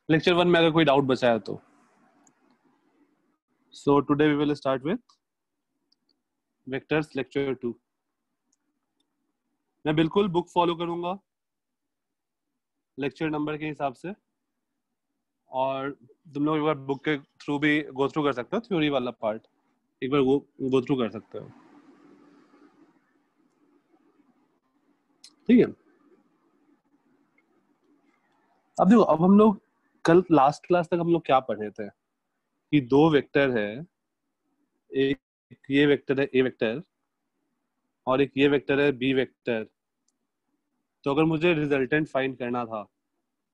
Lecture 1 में अगर कोई डाउट बचा है तो। So today we will start with vectors lecture 2। मैं बिल्कुल बुक फॉलो करूंगा लेक्चर नंबर के हिसाब से, और तुम लोग एक बार बुक के थ्रू भी गो थ्रू कर सकते हो, थ्योरी वाला पार्ट एक बार गो थ्रू कर सकते हो, ठीक है। अब देखो, अब हम लोग कल लास्ट क्लास तक हम लोग क्या पढ़े थे कि दो वेक्टर है, एक ये वेक्टर है ए वेक्टर और एक ये वेक्टर है बी वेक्टर। तो अगर मुझे रिजल्टेंट फाइंड करना था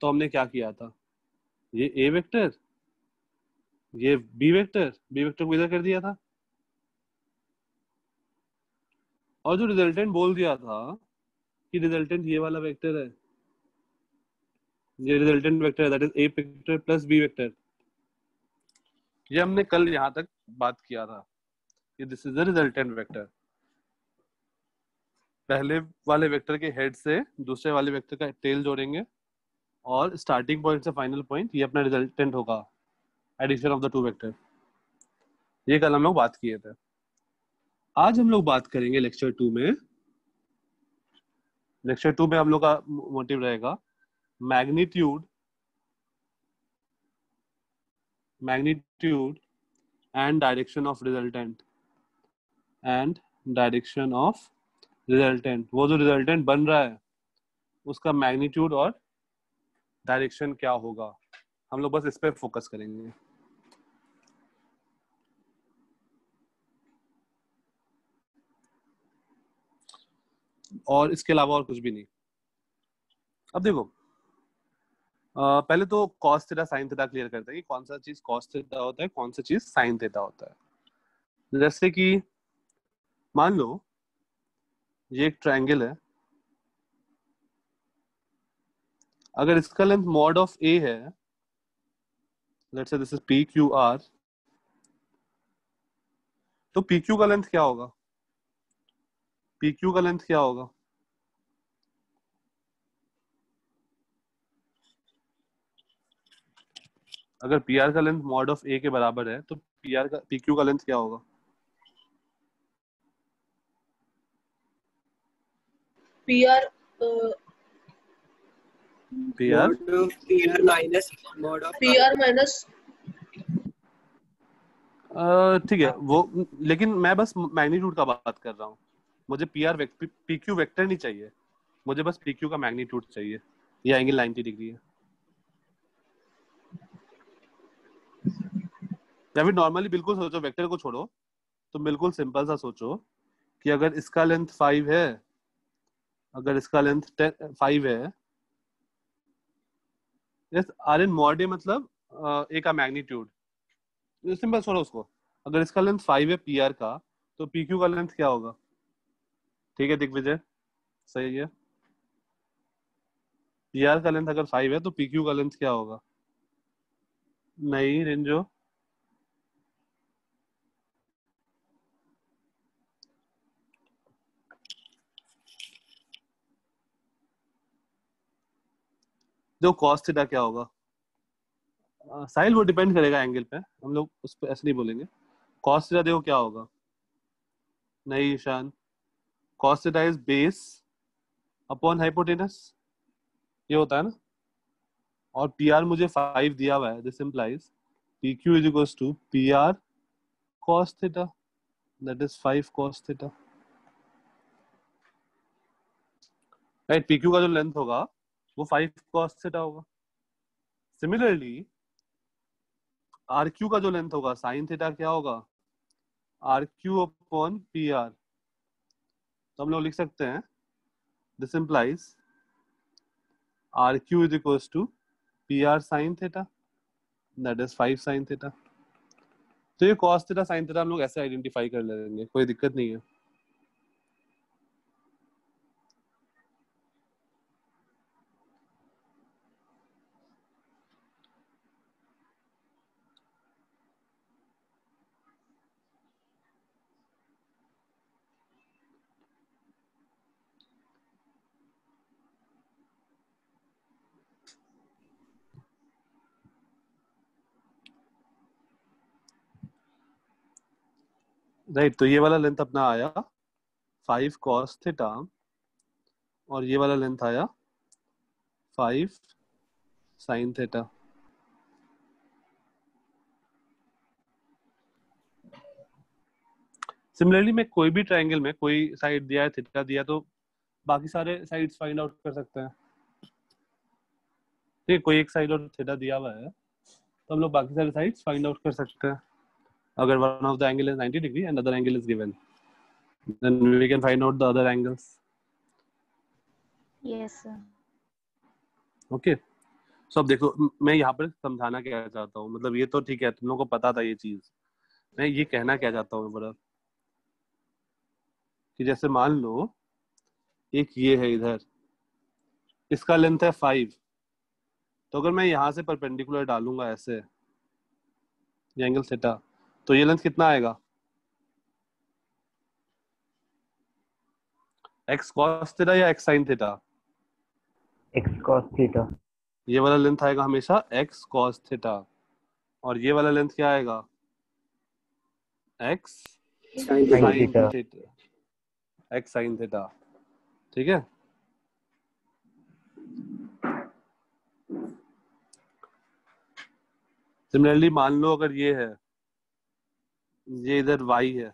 तो हमने क्या किया था, ये ए वेक्टर, ये बी वेक्टर को इधर कर दिया था, और जो रिजल्टेंट बोल दिया था कि रिजल्टेंट ये वाला वेक्टर है, ये रिजल्टेंट वेक्टर है, that is A vector plus B vector. ये हमने कल यहाँ तक बात किया था कि this is the resultant vector. पहले वाले वेक्टर के हेड से दूसरे वाले वेक्टर का टेल जोड़ेंगे और स्टार्टिंग पॉइंट से फाइनल पॉइंट ये अपना रिजल्टेंट होगा, addition of the two vector. ये कल हम लोग बात किए थे। आज हम लोग बात करेंगे लेक्चर 2 में। लेक्चर 2 में हम लोग का मोटिव रहेगा magnitude magnitude and direction of resultant and direction of resultant. वो जो रिजल्टेंट बन रहा है उसका मैग्नीट्यूड और डायरेक्शन क्या होगा, हम लोग बस इस पे फोकस करेंगे। और इसके अलावा और कुछ भी नहीं। अब देखो, पहले तो cos theta sin theta clear करते हैं कि कौन सा चीज cos थीटा होता है, कौन सा चीज sin थीटा होता है। जैसे कि मान लो ये एक ट्रायंगल है, अगर इसका लेंथ मॉड ऑफ ए है, let's say this is P Q are, तो पी क्यू का लेंथ क्या होगा, पी क्यू का लेंथ क्या होगा, अगर पी आर का लेंथ मॉड ऑफ ए के बराबर है तो पी आर का पी क्यू का लेंथ क्या होगा। P R P R minus ठीक है वो, लेकिन मैं बस मैग्नीट्यूड का बात कर रहा हूँ। मुझे पी क्यू वेक्टर नहीं चाहिए, मुझे बस पी क्यू का मैग्नीट्यूड चाहिए। ये एंगल 90 डिग्री है। या फिर नॉर्मली बिल्कुल सोचो, वेक्टर को छोड़ो, तो बिल्कुल सिंपल सा सोचो कि अगर इसका लेंथ 5 है, अगर इसका लेंथ 5 है, यस आर इन मॉड ए मतलब ए का मैग्नीट्यूड, सिंपल छोड़ो उसको। अगर इसका लेंथ 5 है पी आर का, तो पी क्यू का लेंथ क्या होगा। ठीक है दिग्विजय, सही है। पी आर का लेंथ अगर 5 है तो पी क्यू का लेंथ क्या होगा। नहीं रेंजो, जो कॉस थीटा क्या होगा। साहिल वो डिपेंड करेगा एंगल पे, हम लोग उस पर ऐसे नहीं बोलेंगे। कॉस थीटा देखो क्या होगा। नहीं Ishan, cos theta is base upon hypotenuse, ये होता है ना। और पी आर मुझे 5 दिया हुआ है, this implies P Q is equals to P R cos theta, that is 5 cos theta, right. P Q का जो लेंथ होगा वो 5 कॉस थीटा होगा। सिमिलरली आर क्यू का जो लेंथ होगा साइन थीटा क्या होगा, R Q upon P R. तो हम लोग लिख सकते हैं this implies R Q is equals to P R sine theta, that is 5 sine theta. तो ये cos थीटा sin थीटा हम लोग ऐसे आइडेंटिफाई कर लेंगे, कोई दिक्कत नहीं है। राइट, तो ये वाला लेंथ अपना आया 5 cos थीटा और ये वाला लेंथ आया 5 sin थीटा। सिमिलरली मैं कोई भी ट्रायंगल में कोई साइड दिया है, थीटा दिया, तो बाकी सारे साइड्स फाइंड आउट कर सकते हैं। ठीक है, कोई एक साइड और थीटा दिया हुआ है तो हम लोग बाकी सारे साइड्स फाइंड आउट कर सकते हैं। अगर one of the angle is 90 degree and other angle is given, then we can find out the other angles. Yes sir. Okay, so अब देखो मैं यहाँ पर समझाना क्या चाहता हूँ, मतलब ये तो ठीक है तुम लोगों को पता था ये चीज, मैं ये कहना क्या चाहता हूँ बड़ा, कि जैसे मान लो एक ये है इधर, इसका लेंथ है 5, तो अगर मैं यहाँ से परपेंडिकुलर डालूंगा ऐसे ये एंगल थीटा, तो ये लेंथ कितना आएगा? x cos थीटा या x sin theta? x cos theta. ये वाला लेंथ आएगा हमेशा x cos थीटा, और ये वाला लेंथ क्या आएगा? x sin sin theta. Theta, x sin theta. ठीक है, सिमिलरली मान लो अगर ये है, ये इधर y है,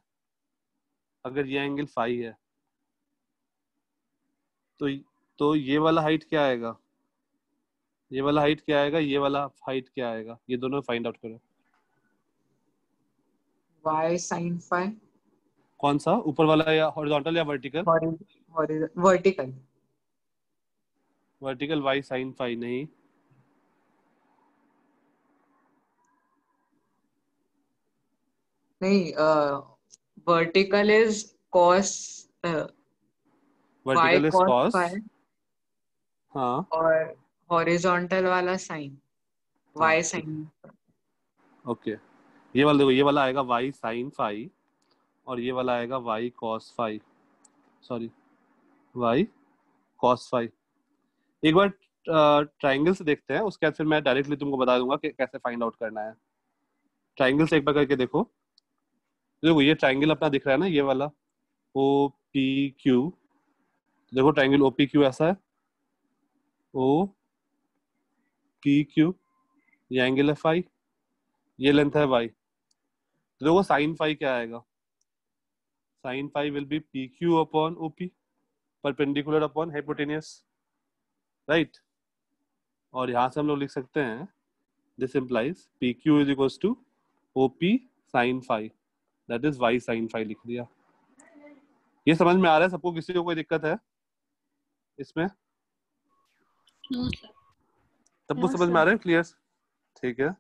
अगर ये एंगल फाई है, तो ये वाला हाइट क्या आएगा? ये वाला हाइट क्या आएगा? ये वाला हाइट क्या आएगा? ये दोनों फाइंड आउट करो। y sin phi कौन सा, ऊपर वाला या हॉरिजॉन्टल या vertical? Vertical. Vertical y sin phi नहीं, नहीं, vertical is cos y vertical is cos cos। phi हाँ और हॉरिजॉन्टल वाला sin y हाँ, sin। ओके, ये वाला देखो, ये वाला आएगा y sin phi और ये वाला आएगा y cos phi, sorry y cos phi। एक बार ट्रायंगल से देखते हैं, उसके बाद फिर मैं डायरेक्टली तुमको बता दूंगा कि कैसे फाइंड आउट करना है। ट्रायंगल से एक बार करके देखो। देखो ये ट्रायंगल अपना दिख रहा है ना, ये वाला ओ पी क्यू, देखो ट्रायंगल ओ पी क्यू ऐसा है, ओ पी क्यू, ये एंगल है फाई, ये लेंथ है वाई, तो देखो साइन फाई क्या आएगा? Sine phi will be P Q upon O P, perpendicular upon hypotenuse, right. और यहाँ से हम लोग लिख सकते हैं this implies P Q is equals to O P sine phi, that is Y sine phi लिख दिया। ये समझ में आ रहा है सबको? किसी को कोई दिक्कत है इसमें? No sir. सबको नो समझ में आ सर। रहा है? क्लियर? ठीक है।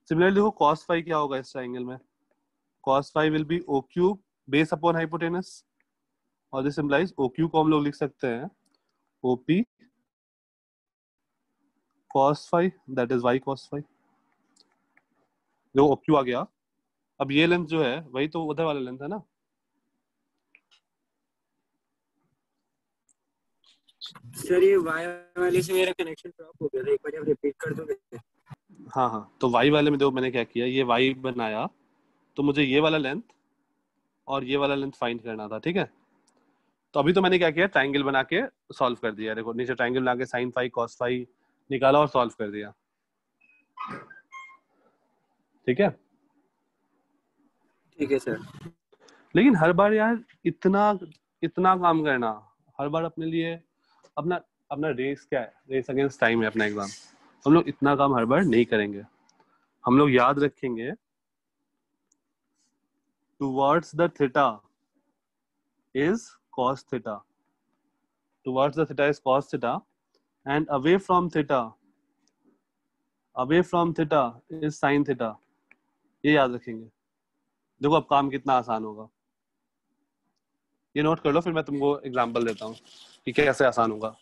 सिमिलरली देखो cos फाई क्या होगा इस ट्रायंगल में? cos phi will be O Q base upon hypotenuse, और दिस इम्प्लाइज ओ क्यू को हम लोग लिख सकते हैं O P cos phi, that is Y cos phi. जो ओ क्यू आ गया, अब ये लेंथ जो है वही तो उधर वाला लेंथ है ना, सर ये वाई वाले से मेरा कनेक्शन ड्रॉप हो गया था, एक बार आप रिपीट कर दोगे? हाँ हाँ, तो वाई वाले में देखो मैंने क्या किया, ये वाई बनाया, तो मुझे ये वाला लेंथ और ये वाला लेंथ फाइंड करना था, ठीक है। तो अभी तो मैंने क्या किया, ट्रायंगल बना के सॉल्व कर दिया, देखो नीचे ट्रायंगल बना के साइन फाई कॉस फाई निकाला और सॉल्व कर दिया, ठीक है। ठीक है सर। लेकिन हर बार यार इतना इतना काम करना, हर बार अपने लिए अपना अपना रेस क्या है, रेस अगेंस्ट टाइम है अपना एग्जाम, हम लोग इतना काम हर बार नहीं करेंगे। हम लोग याद रखेंगे towards the theta is cos theta, towards the theta is cos theta and away from theta is sin theta, ये याद रखेंगे। देखो अब काम कितना आसान होगा, ये नोट कर लो, फिर मैं तुमको एग्जांपल देता हूँ कि कैसे आसान होगा।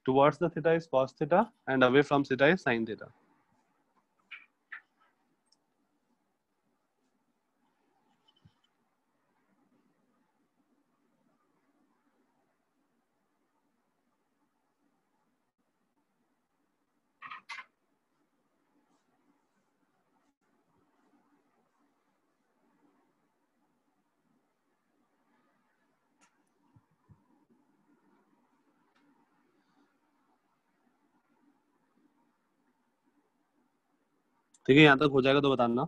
towards the theta is cos theta and away from theta is sin theta। ठीक है, यहाँ तक हो जाएगा तो बताना।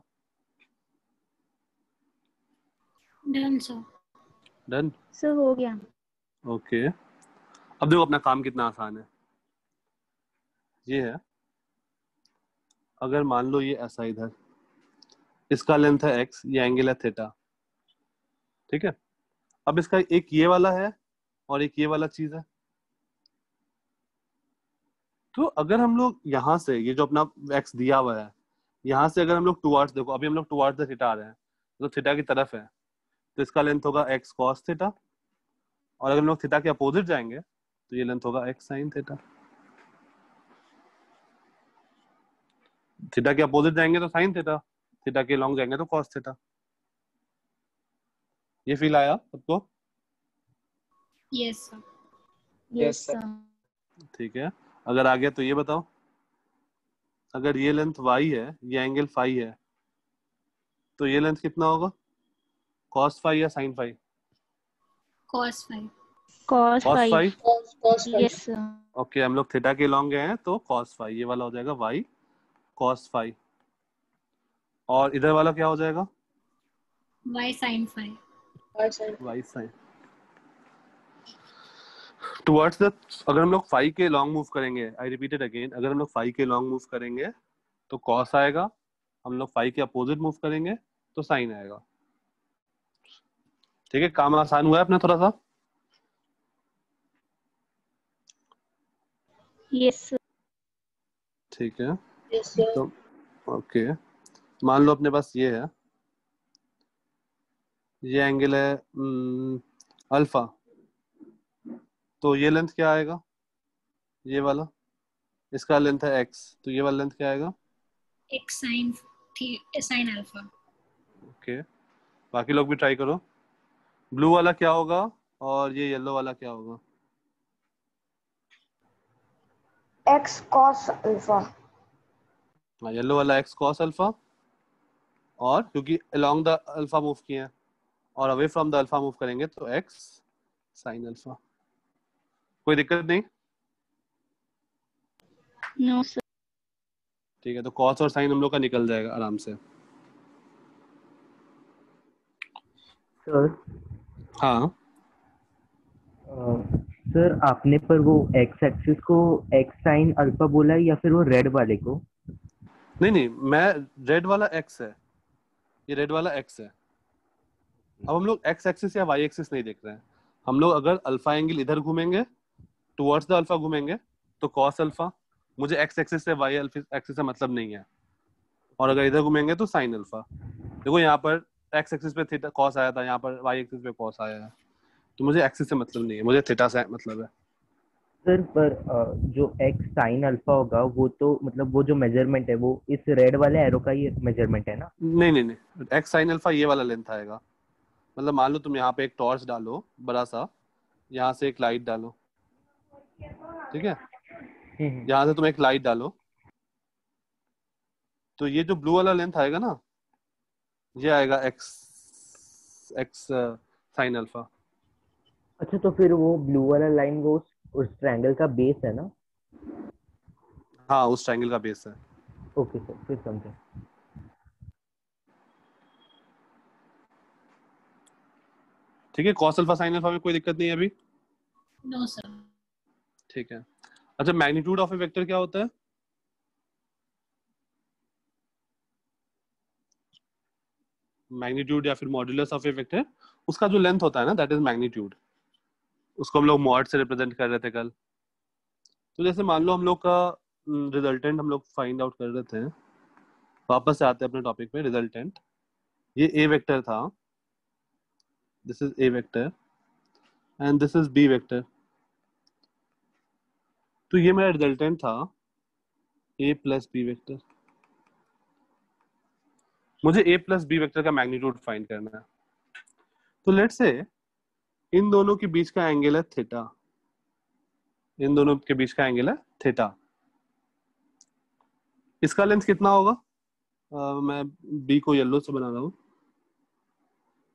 Done sir. डन। सर हो गया। ओके, अब देखो अपना काम कितना आसान है। ये है, अगर मान लो ये ऐसा इधर, इसका लेंथ है x, ये एंगल है थीटा, ठीक है। अब इसका एक ये वाला है और एक ये वाला चीज है। तो अगर हम लोग यहाँ से ये जो अपना x दिया हुआ है, यहाँ से अगर हम लोग टुवर्ड्स, देखो अभी हम लोग टुवर्ड्स द थीटा आ रहे हैं, तो थीटा की तरफ है, तो इसका लेंथ होगा x cos थीटा। और अगर हम लोग थीटा के अपोजिट जाएंगे तो ये लेंथ होगा x sin थीटा। थीटा के अपोजिट जाएंगे तो sin थीटा, थीटा के लॉन्ग जाएंगे तो cos थीटा। ये फील आया सबको? Yes sir. Yes sir. ठीक है, अगर आ गया तो ये बताओ, अगर ये लेंथ y है, ये एंगल फाई है, तो ये लेंथ कितना होगा, cos फाई या sin phi? cos 5। cos cos 5। Phi. cos 5 yes sir. Okay, हम लोग थीटा के लॉन्ग गए हैं तो cos फाई, ये वाला हो जाएगा y cos फाई। और इधर वाला क्या हो जाएगा, y sin 5। y sin। Towards the, अगर हम लोग फाई के लॉन्ग मूव करेंगे, आई रिपीट इट अगेन, अगर हम लोग फाई के लॉन्ग मूव करेंगे तो cos आएगा, हम लोग फाई के अपोजिट मूव करेंगे तो साइन आएगा। ठीक है, काम आसान हुआ है अपना थोड़ा सा। Yes sir. ठीक है, yes sir तो ओके, मान लो अपने पास ये है, ये एंगल है अल्फा, तो ये लेंथ क्या आएगा, ये वाला, इसका लेंथ है x, तो ये वाला लेंथ क्या आएगा, x sin alpha। ओके। बाकी लोग भी ट्राई करो। ब्लू वाला क्या होगा और ये येलो वाला क्या होगा, x cos अल्फा। हाँ, येलो वाला x cos अल्फा, और क्योंकि अलोंग द अल्फा मूव किए हैं और away from the alpha move करेंगे तो x sin अल्फा। कोई दिक्कत नहीं? No sir. ठीक है, तो cos और sin हम लोग का निकल जाएगा आराम से। सर हाँ, सर आपने पर वो एक्स एक्सिस को एक्स साइन अल्फा बोला है या फिर वो रेड वाले को? नहीं नहीं, मैं रेड वाला x है, ये रेड वाला x है। अब हम लोग x एक्सिस या y एक्सिस नहीं देख रहे हैं, हम लोग अगर अल्फा एंगल इधर घूमेंगे, टुवर्ड्स द अल्फा घूमेंगे तो cos अल्फा, मुझे x एक्सिस से y एक्सिस से मतलब नहीं है। और अगर इधर घूमेंगे तो sin अल्फा। देखो यहाँ पर x एक्सिस पे थीटा cos आया था, यहाँ पर y एक्सिस पे cos आया है, तो मुझे एक्सिस से मतलब नहीं है, मुझे थीटा से मतलब है। सर पर जो एक्स साइन अल्फा होगा वो तो मतलब वो जो मेजरमेंट है वो इस रेड वाले एरो का ही मेजरमेंट है ना? नहीं नहीं नहीं, x sin अल्फा ये वाला लेंथ आएगा। मतलब मान लो तुम यहाँ पे एक टॉर्च डालो बड़ा सा, यहाँ से एक लाइट डालो, ठीक है, यहाँ से तुम एक लाइट डालो, तो ये जो ब्लू वाला लेंथ आएगा ना, ये आएगा x sin अल्फा। अच्छा, तो फिर वो ब्लू वाला लाइन वो उस ट्रायंगल का बेस है ना? हाँ, उस ट्रायंगल का बेस है। ओके सर, फिर समझे। ठीक है, cos अल्फा sin अल्फा में कोई दिक्कत नहीं है अभी? No sir. ठीक है। अच्छा, मैग्नीट्यूड ऑफ ए वेक्टर क्या होता है? मैग्नीट्यूड या फिर मॉड्यूलस ऑफ ए वेक्टर, उसका जो लेंथ होता है ना, दैट इज मैग्नीट्यूड। उसको हम लोग मॉड से रिप्रेजेंट कर रहे थे कल। तो जैसे मान लो हम लोग का रिजल्टेंट हम लोग फाइंड आउट कर रहे थे, वापस से आते हैं अपने टॉपिक पे। रिजल्टेंट, ये ए वेक्टर था, this is A vector and this is B vector. तो ये मेरा रिजल्टेंट था ए प्लस बी वेक्टर। मुझे ए प्लस बी वेक्टर का मैग्नीट्यूड फाइंड करना है। तो लेट्स से इन दोनों के बीच का एंगल है थीटा, इन दोनों के बीच का एंगल है थीटा। इसका लेंथ कितना होगा? मैं बी को येलो से बना रहा हूं,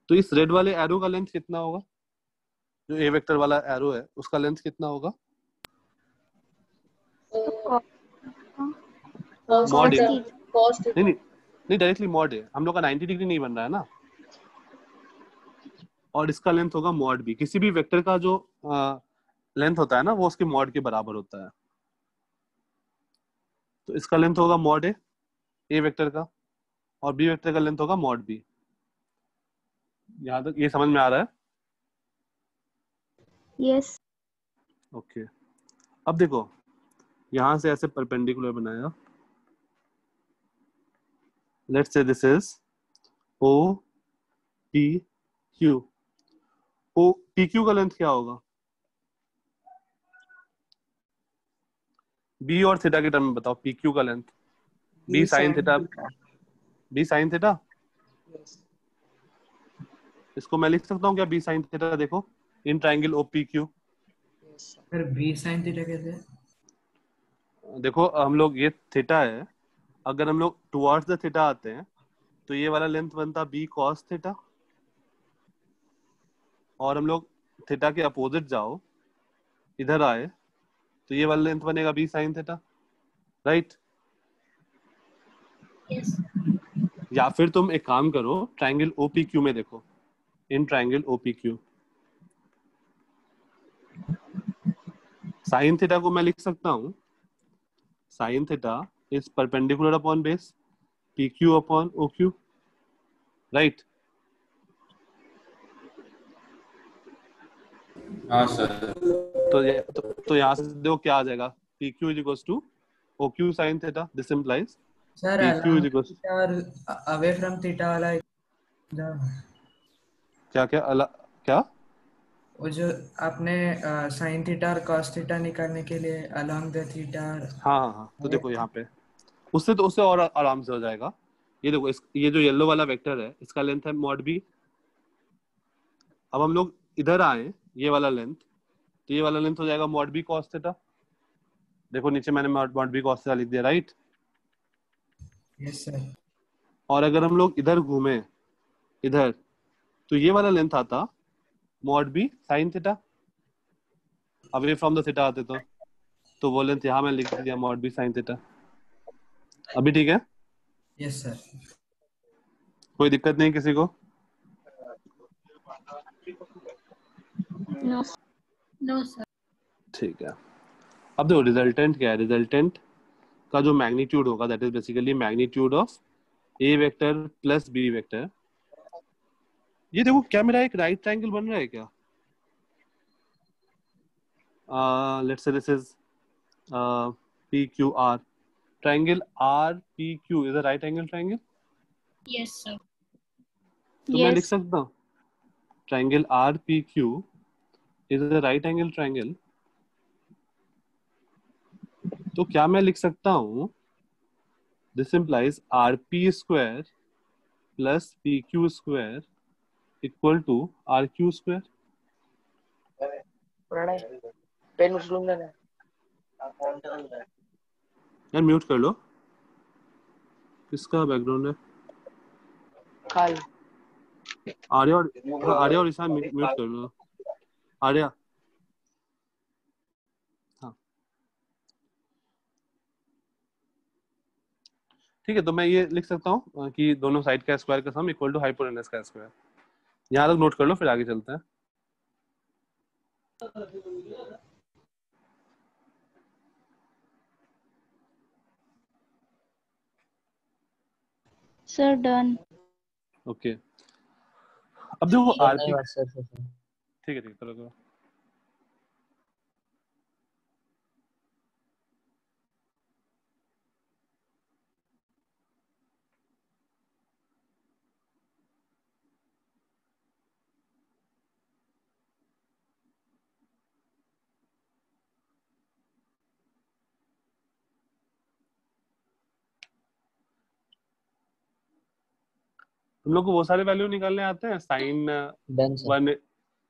तो इस रेड वाले एरो का लेंथ कितना होगा? जो ए वेक्टर वाला एरो है उसका लेंथ कितना होगा? cos मॉड theta इन cos नहीं theta. नहीं नहीं, डायरेक्टली मॉड है, हम लोग का 90 डिग्री नहीं बन रहा है ना, और इसका लेंथ होगा मॉड बी। किसी भी वेक्टर का जो लेंथ होता है ना वो उसके मॉड के बराबर होता है, तो इसका लेंथ होगा मॉड ए वेक्टर का, और बी वेक्टर का लेंथ होगा मॉड बी। यहाँ तक ये समझ में आ रहा है? Yes. ओके अब देखो, यहां से ऐसे परपेंडिकुलर बनाया, let's say this is O P Q. O P Q का लेंथ क्या होगा? बी और थीटा के टर्म में बताओ, पी क्यू का length. B sine theta, B sine theta, इसको मैं लिख सकता हूँ क्या बी साइन थीटा? देखो in triangle O P Q, sir B sine theta कैसे है? देखो हम लोग ये थीटा है, अगर हम लोग टुवर्ड्स द थीटा आते हैं तो ये वाला लेंथ बनता बी कॉस थीटा, और हम लोग थीटा के अपोजिट जाओ, इधर आए तो ये वाला लेंथ बनेगा B sine theta, right? Yes. या फिर तुम एक काम करो, ट्राइंगल ओ पी क्यू में देखो, in triangle O P Q sine theta को मैं लिख सकता हूँ, sine theta is perpendicular upon base P Q upon O Q, right? हाँ सर। तो यहाँ से देखो क्या आ जाएगा, P Q is equal to O Q sine theta, this implies sir P Q is along equal theta और away from theta वाला क्या क्या क्या वो जो आपने साइन थीटा और कॉस थीटा निकालने के लिए अलोंग द थीटा और हाँ हाँ हाँ, तो देखो यहाँ पे उससे और आराम से हो जाएगा। ये देखो ये जो येलो वाला वेक्टर है इसका लेंथ है मॉड बी। अब हम लोग इधर आए, ये वाला लेंथ, तो ये वाला लेंथ हो जाएगा मॉड बी कॉस थीटा। देखो नीचे मैंने मॉड बी कॉस थीटा लिख दिया, राइट? Yes sir. और अगर हम लोग इधर घूमे इधर, तो ये वाला लेंथ आता mod B sine theta, away from the theta आते तो वो लेंथ यहाँ मैं लिख दिया मॉड बी साइन थीटा। अभी ठीक है? Yes sir. कोई दिक्कत नहीं किसी को? No. No, sir. ठीक है। अब देखो रिजल्टेंट क्या है, रिजल्टेंट का जो मैग्नीट्यूड होगा that is basically magnitude of A vector plus B vector. ये देखो क्या मेरा एक राइट ट्रायंगल बन रहा है क्या? Let's say this is P Q R, triangle R P Q is a right angle triangle. Yes, sir. तो मैं लिख Yes. सकता हूँ triangle R P Q is a right angle triangle. तो क्या मैं लिख सकता हूँ this implies R P square plus P Q square equal to R Q square? Pen उचलूंगा ना। यार म्यूट कर लो, किसका बैकग्राउंड है? खाली आर्या और हाँ, आर्या और ईशान म्यूट कर लो। आर्या हाँ ठीक है, तो मैं ये लिख सकता हूँ कि दोनों साइड का स्क्वायर का सम इक्वल टू हाइपोटेनस का स्क्वायर। यहाँ तक नोट कर लो, फिर आगे चलते हैं। Sir, done. ओके अब देखो आरपी, सर ठीक है चलो करो। तुम लोग को वो सारे वैल्यू निकालने आते हैं? Sine done sir. 1,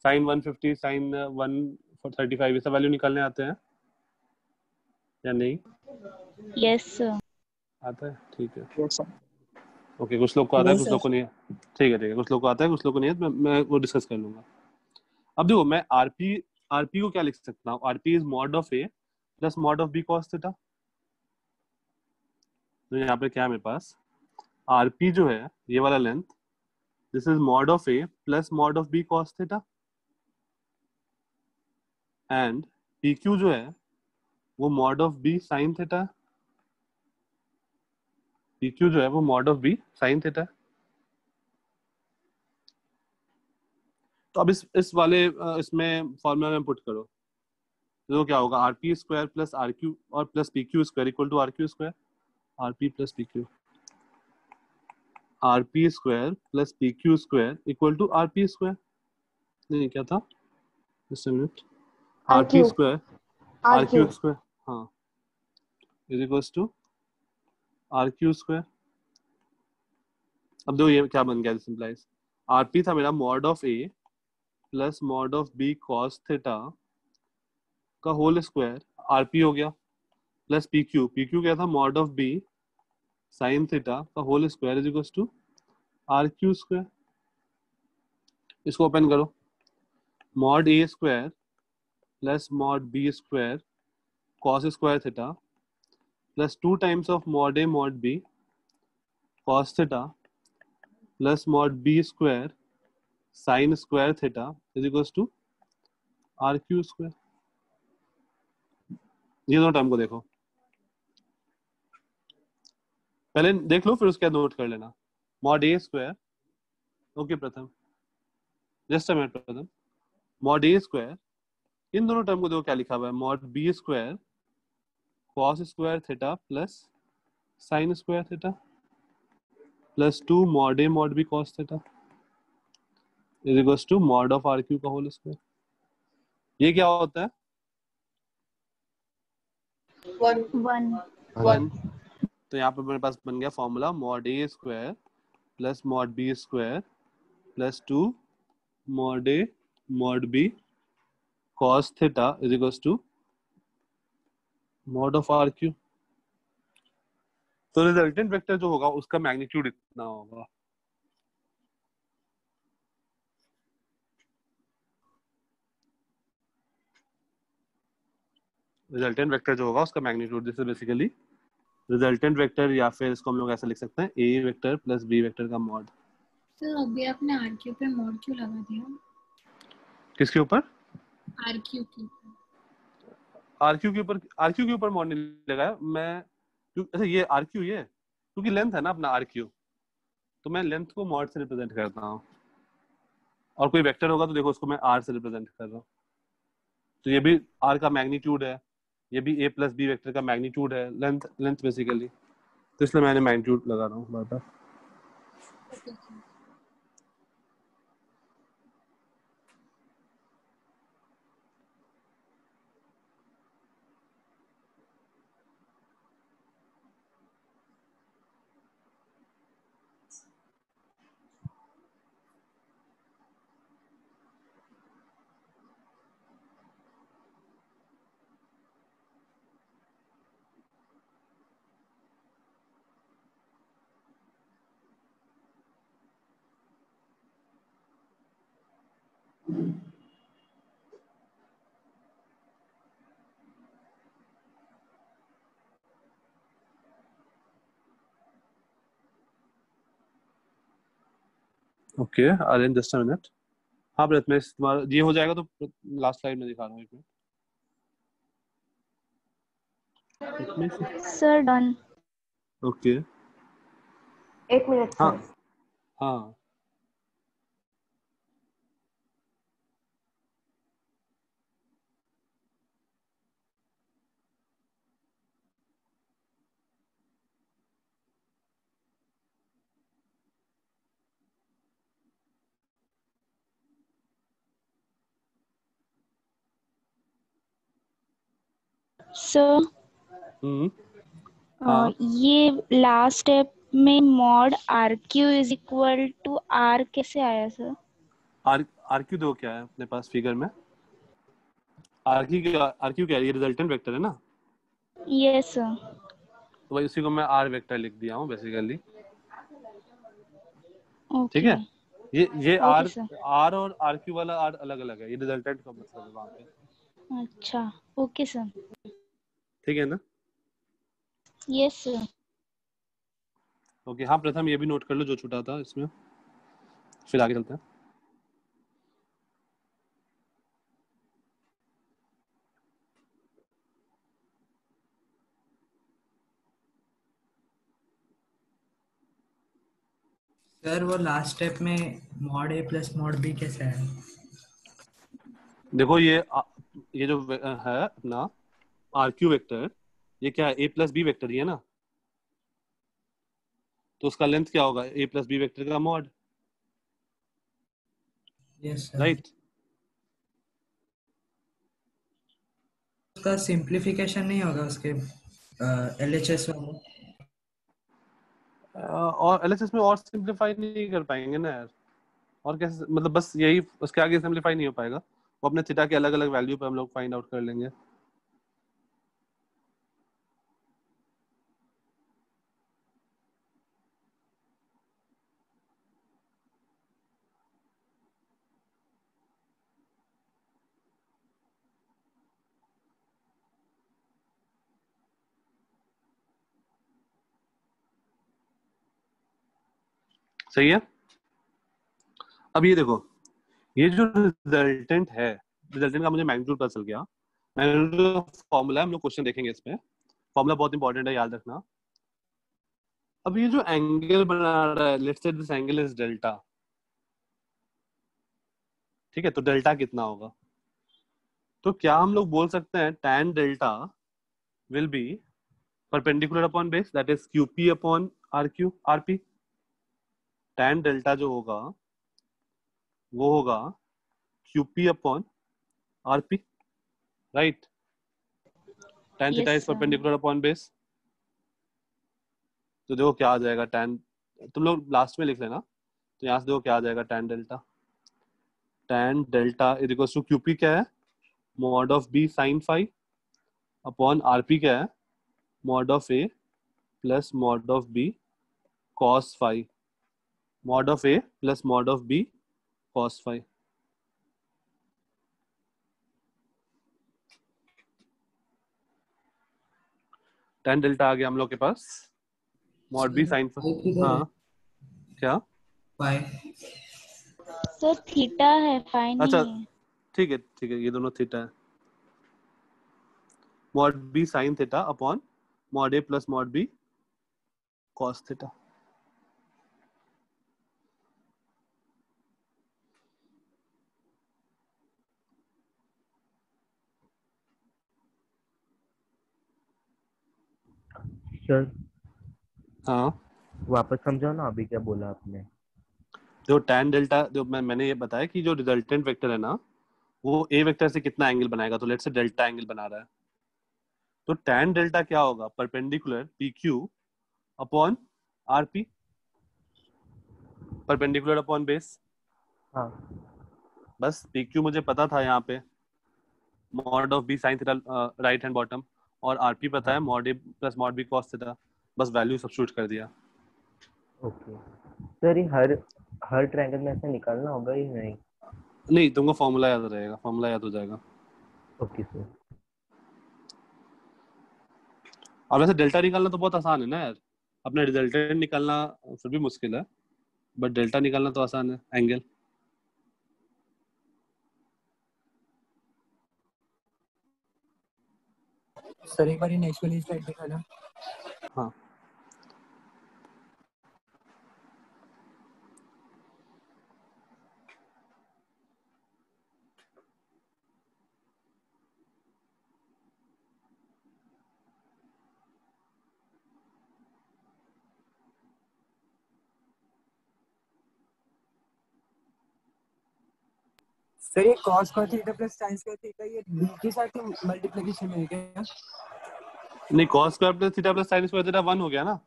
sine 150, sine 135 ये सब वैल्यू निकालने आते हैं या नहीं? Yes, sir. आता है, ठीक है। Yes sir. ओके कुछ लोग को आता है, नहीं कुछ सर। लोग को नहीं है। ठीक है, कुछ लोग को आता है, कुछ लोग को नहीं है, मैं वो डिस्कस कर लूंगा। अब देखो मैं आरपी को क्या लिख सकता हूँ? RP is mod of A plus mod of B cos theta, तो यहाँ पे क्या है मेरे पास, आरपी जो है ये वाला length, this is mod of A plus mod of B cos theta, and PQ जो है वो mod of B sine theta, PQ जो है वो mod of B sine theta. तो अब इस वाले इसमें फॉर्मूला में पुट करो तो क्या होगा, आरपी स्क्वायर प्लस आरक्यू और plus PQ square equal to RQ square, RP plus PQ, RP square plus PQ square equal to RP square, नहीं क्या था, just a minute, RP square RQ square, हाँ, is equals to RQ square. अब देखो ये क्या बन गया, सिंपलाइज, आरपी था मेरा mod of A plus mod of B cos theta का होल स्क्वायर, आरपी हो गया, प्लस पीक्यू, पीक्यू क्या था, mod of B sine theta का whole square is equals to RQ square. इसको ओपन करो, mod A square plus mod B square cos square theta plus 2 times of mod A mod B cos theta plus mod B square sine square theta is equals to RQ square. ये दोनों term को देखो, पहले देख लो फिर उसके बाद note कर लेना। Mod A square, okay Pratham, just a minute Pratham, mod A square, इन दोनों टर्म को देखो क्या लिखा हुआ है, mod B square cos square theta plus sine square theta plus 2 mod A mod B cos theta is equals to mod of RQ का whole square. ये क्या होता है, 1 तो यहाँ पे मेरे पास बन गया formula, mod A square plus mod B square plus 2 mod A mod B cos theta is equals to mod of R Q. तो रिजल्टेंट वेक्टर जो होगा उसका मैग्नीट्यूड इतना होगा, रिजल्टेंट वेक्टर जो होगा उसका magnitude, this is basically resultant vector, या फिर इसको हम लोग ऐसा लिख सकते हैं ए वेक्टर प्लस बी वेक्टर का मॉड। तो अभी आपने आरक्यू पे मॉड क्यों लगा दिया? किसके ऊपर? आरक्यू के ऊपर। आरक्यू के ऊपर मॉड नहीं लगाया मैं, अच्छा ये आरक्यू, ये क्योंकि लेंथ है ना अपना आरक्यू, तो मैं लेंथ को मॉड से रिप्रेजेंट करता हूँ, और कोई वेक्टर होगा तो देखो उसको मैं आर से रिप्रेजेंट कर रहा हूँ, तो ये भी आर का मैग्नीट्यूड है, ये भी ए प्लस बी वेक्टर का मैग्नीट्यूड है, लेंथ बेसिकली, तो इसलिए मैंने मैग्नीट्यूड लगा रहा हूँ बार बार। Okay Aryan just a minute, हाँ प्रथमेश तुम्हारा ये हो जाएगा तो लास्ट स्लाइड में दिखा रहा हूँ एक मिनट। Sir done. ओके 1 मिनट हाँ सर। हाँ सर हाँ ये लास्ट स्टेप में mod R Q is equal to R कैसे आया सर? आरक्यू दो क्या है अपने पास फिगर में, आरक्यू क्या है, ये रिजल्टेंट वेक्टर है ना, यस सर। तो भाई उसी को मैं आर वेक्टर लिख दिया हूँ बेसिकली, ठीक ओके है। ये आर सर। आर और आरक्यू वाला आर अलग अलग है, ये रिजल्टेंट का मतलब है वहाँ पे, अच्छा ओके सर। ठीक है ना। Yes sir. ओके हाँ प्रथम ये भी नोट कर लो जो छूटा था इसमें, फिर आगे चलते हैं। सर वो लास्ट स्टेप में mod A plus mod B कैसे है? देखो ये जो है अपना आरक्यू वेक्टर, ये क्या है, ए प्लस बी वेक्टर ही है ना, तो उसका लेंथ क्या होगा, ए प्लस बी वेक्टर का मॉड, यस सर। राइट। उसका सिंप्लीफिकेशन नहीं होगा उसके एलएचएस वाला? और एलएचएस में और सिंपलीफाई नहीं कर पाएंगे ना यार, और कैसे, मतलब बस यही, उसके आगे सिंपलीफाई नहीं हो पाएगा, वो अपने थीटा के अलग अलग वैल्यू पे हम लोग फाइंड आउट कर लेंगे। सही है। अब ये देखो, ये जो रिजल्टेंट है, रिजल्टेंट का मुझे मैग्नीट्यूड पता चल गया, मैग्नीट्यूड फॉर्मूला है, हम लोग क्वेश्चन देखेंगे इसमें, फॉर्मूला बहुत इंपॉर्टेंट है, याद रखना। अब ये जो एंगल बना रहा है, let's say this angle is delta, ठीक है, तो डेल्टा कितना होगा, तो क्या हम लोग बोल सकते हैं tan delta will be perpendicular upon base, that is QP upon RP। tan delta जो होगा वो होगा QP upon RP, right. tan theta Yes, is sir. Perpendicular upon base, तो देखो क्या आ जाएगा, tan, तुम लोग लास्ट में लिख लेना, तो यहाँ से देखो क्या आ जाएगा, tan delta is equal to QP क्या है, mod of B sin phi upon RP क्या है, mod of A plus mod of B cos phi, mod of A plus mod of B cos phi. tan delta आ गया हम लोग के पास, मॉड B sin फाई, हाँ क्या, पाई। सर थीटा है, फाई अच्छा नहीं है। ठीक है, ये दोनों थीटा है, mod B sin theta upon mod A plus mod B cos theta. Sir हाँ वापस समझाओ ना, अभी क्या बोला आपने? जो tan डेल्टा, जो मैंने ये बताया कि जो रिजल्टेंट वेक्टर है ना, वो ए वेक्टर से कितना एंगल बनाएगा, तो लेट्स से डेल्टा एंगल बना रहा है, तो tan डेल्टा क्या होगा, perpendicular PQ upon RP, perpendicular upon base. हाँ बस PQ मुझे पता था यहाँ पे, mod of B sin theta right hand bottom, और RP पता है mod A plus mod B cos theta, बस वैल्यू सब्स्टिट्यूट कर दिया। ओके सर, ये हर ट्रायंगल में ऐसे निकालना होगा ही नहीं? नहीं, तुमको फॉर्मूला याद रहेगा, फॉर्मूला याद हो जाएगा। Okay sir. और वैसे डेल्टा निकालना तो बहुत आसान है ना यार, अपना रिजल्टेंट निकालना फिर भी मुश्किल है, बट डेल्टा निकालना तो आसान है, एंगल। सर एक बार नेक्स्ट वाली स्लाइड दिखाना। हाँ सर ये cos का थीटा प्लस sin का थीटा, ये b के साथ मल्टीप्लिकेशन में है क्या? नहीं, cos square plus theta plus sin square theta 1 हो गया ना,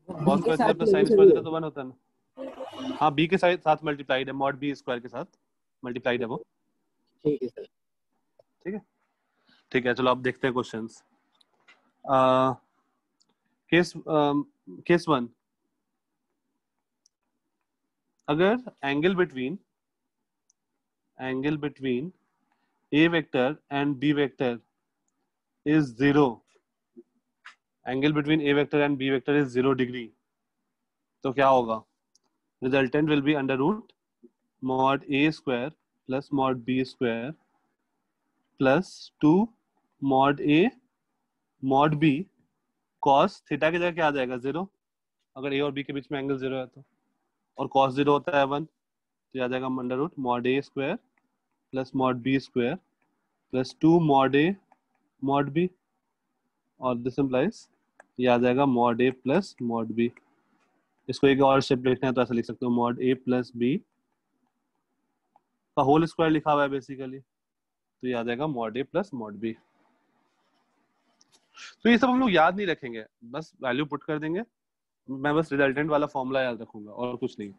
b cos के स्क्वायर थीटा साथ प्लस sin स्क्वायर थीटा तो 1 होता है ना। हाँ, b के साथ मल्टीप्लाइड है, मॉड B स्क्वायर के साथ मल्टीप्लाइड है वो। ठीक है सर। ठीक है, चलो अब देखते हैं क्वेश्चंस। केस 1, अगर angle between A vector and B vector is 0, angle between A vector and B vector is 0 degree, तो क्या होगा, resultant will be under root mod A square plus mod B square plus 2 mod A mod B cos theta की जगह क्या आ जाएगा 0, अगर ए और बी के बीच में एंगल 0 है तो, और कॉस 0 होता है 1, तो आ जाएगा under root mod A square plus mod B square plus 2 mod A mod B, और दिस इम्प्लाइज ये आ जाएगा mod A plus mod B. इसको एक और शेप लिखना है तो ऐसा लिख सकते हो, मॉड ए प्लस बी का होल स्क्वायर लिखा हुआ है बेसिकली, तो ये आ जाएगा mod A plus mod B. तो ये सब हम लोग याद नहीं रखेंगे, बस वैल्यू पुट कर देंगे, मैं बस रिजल्टेंट वाला फॉर्मूला याद रखूंगा और कुछ नहीं।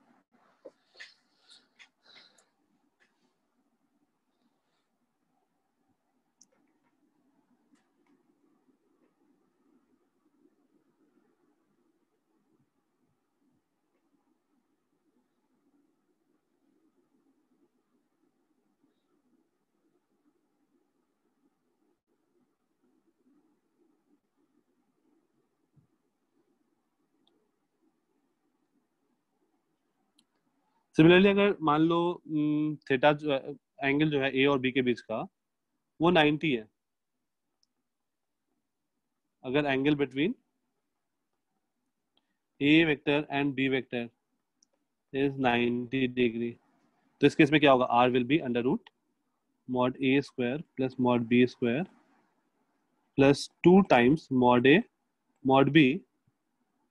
सिमिलरली अगर मान लो थीटा जो एंगल जो है ए और बी के बीच का वो 90 है, अगर angle between A vector and B vector is 90 degree, तो इस केस में क्या होगा, R will be under root mod A square plus mod B square plus 2 times mod A mod B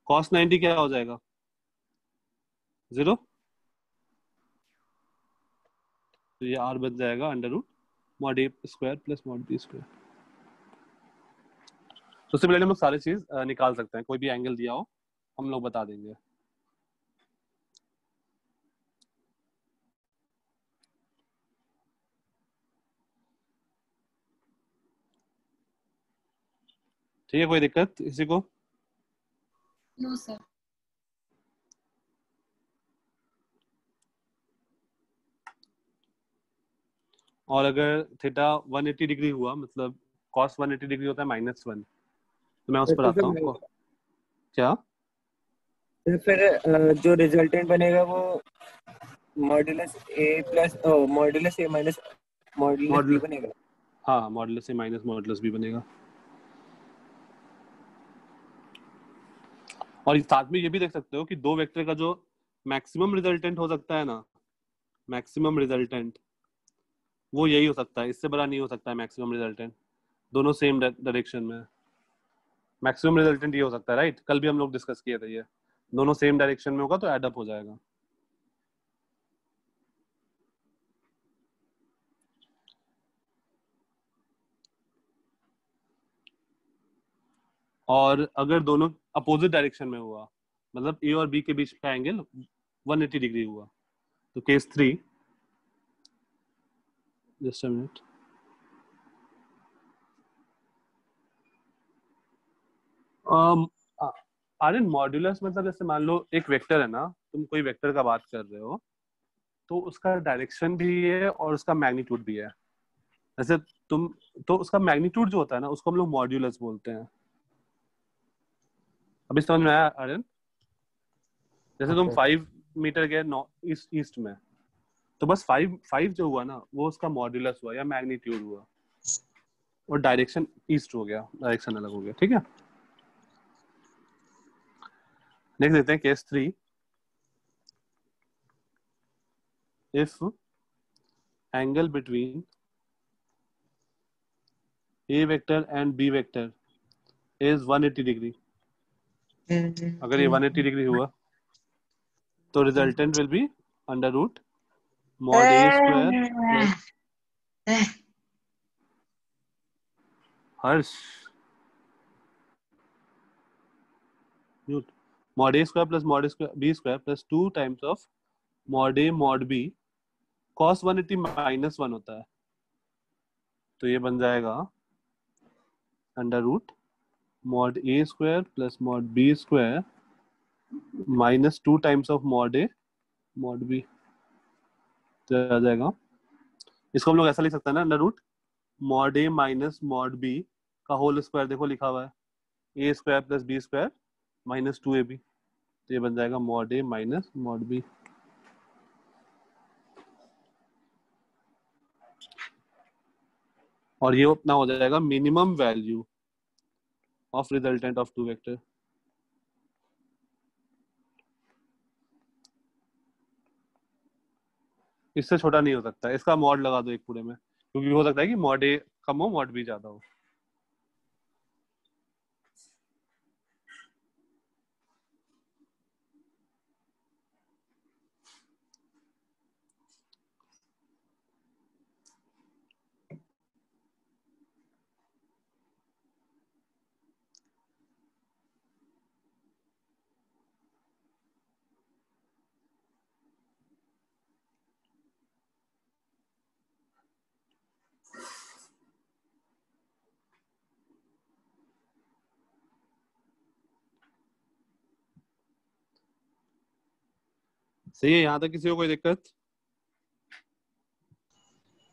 cos 90 क्या हो जाएगा 0, तो ये आर बन जाएगा under root mod A square plus mod B square. तो सिमिलरली हम लोग सारी चीज निकाल सकते हैं, कोई भी एंगल दिया हो हम लोग बता देंगे। ठीक है, कोई दिक्कत किसी को? No sir. और अगर थीटा 180 डिग्री हुआ, मतलब cos 180 डिग्री होता है -1, तो मैं उस पर आता हूँ क्या, तो फिर जो रिजल्टेंट बनेगा वो मॉड्यूलस ए प्लस मॉड्यूलस ए माइनस मॉड्यूलस बी बनेगा। हाँ, मॉड्यूलस ए माइनस मॉड्यूलस बी बनेगा। और साथ में ये भी देख सकते हो कि दो वेक्टर का जो मैक्सिमम रिजल्टेंट हो सकता है ना, मैक्सिमम रिजल्टेंट वो यही हो सकता है, इससे बड़ा नहीं हो सकता है मैक्सिमम रिजल्टेंट, दोनों सेम डायरेक्शन में। मैक्सिमम रिजल्टेंट ये हो सकता है, राइट, कल भी हम लोग डिस्कस किए थे, ये दोनों सेम डायरेक्शन में होगा तो एड अप हो जाएगा। और अगर दोनों अपोजिट डायरेक्शन में हुआ, मतलब ए और बी के बीच का एंगल 180 डिग्री हुआ, तो case 3, just a minute, Aryan modulus मतलब जैसे मान लो एक वेक्टर है ना, तुम कोई वेक्टर का बात कर रहे हो तो उसका डायरेक्शन भी है और उसका मैग्नीट्यूड भी है। जैसे तुम, तो उसका मैग्नीट्यूड जो होता है ना उसको हम लोग मॉड्यूलस बोलते हैं। अभी समझ में आया आर्यन? जैसे तुम 5 मीटर गए ईस्ट में, तो बस 5 जो हुआ ना वो उसका मॉड्यूलस हुआ या मैग्नीट्यूड हुआ, और डायरेक्शन ईस्ट हो गया, डायरेक्शन अलग हो गया। ठीक है, नेक्स्ट देखते हैं case 3। If angle between A vector and B vector is 180 degree, अगर ये 180 डिग्री हुआ तो resultant will be under root mod A square Harsh mod A square plus mod B square plus 2 times of mod A mod B cos 180 -1 होता है, तो ये बन जाएगा under root mod A square plus mod B square -2 times of mod A mod B, तो आ जाएगा। इसको हम लोग ऐसा लिख सकते हैं ना, under root mod A minus mod B का होल स्क्वायर, देखो लिखा हुआ है A square plus B square -2ab, तो ये बन जाएगा mod A minus mod B. और ये अपना हो जाएगा minimum value of resultant of two vector. इससे छोटा नहीं हो सकता, इसका मॉड लगा दो एक पूरे में, क्योंकि हो सकता है कि मॉड ए कम हो मॉड बी ज्यादा हो। सही है, यहाँ तक किसी को कोई दिक्कत?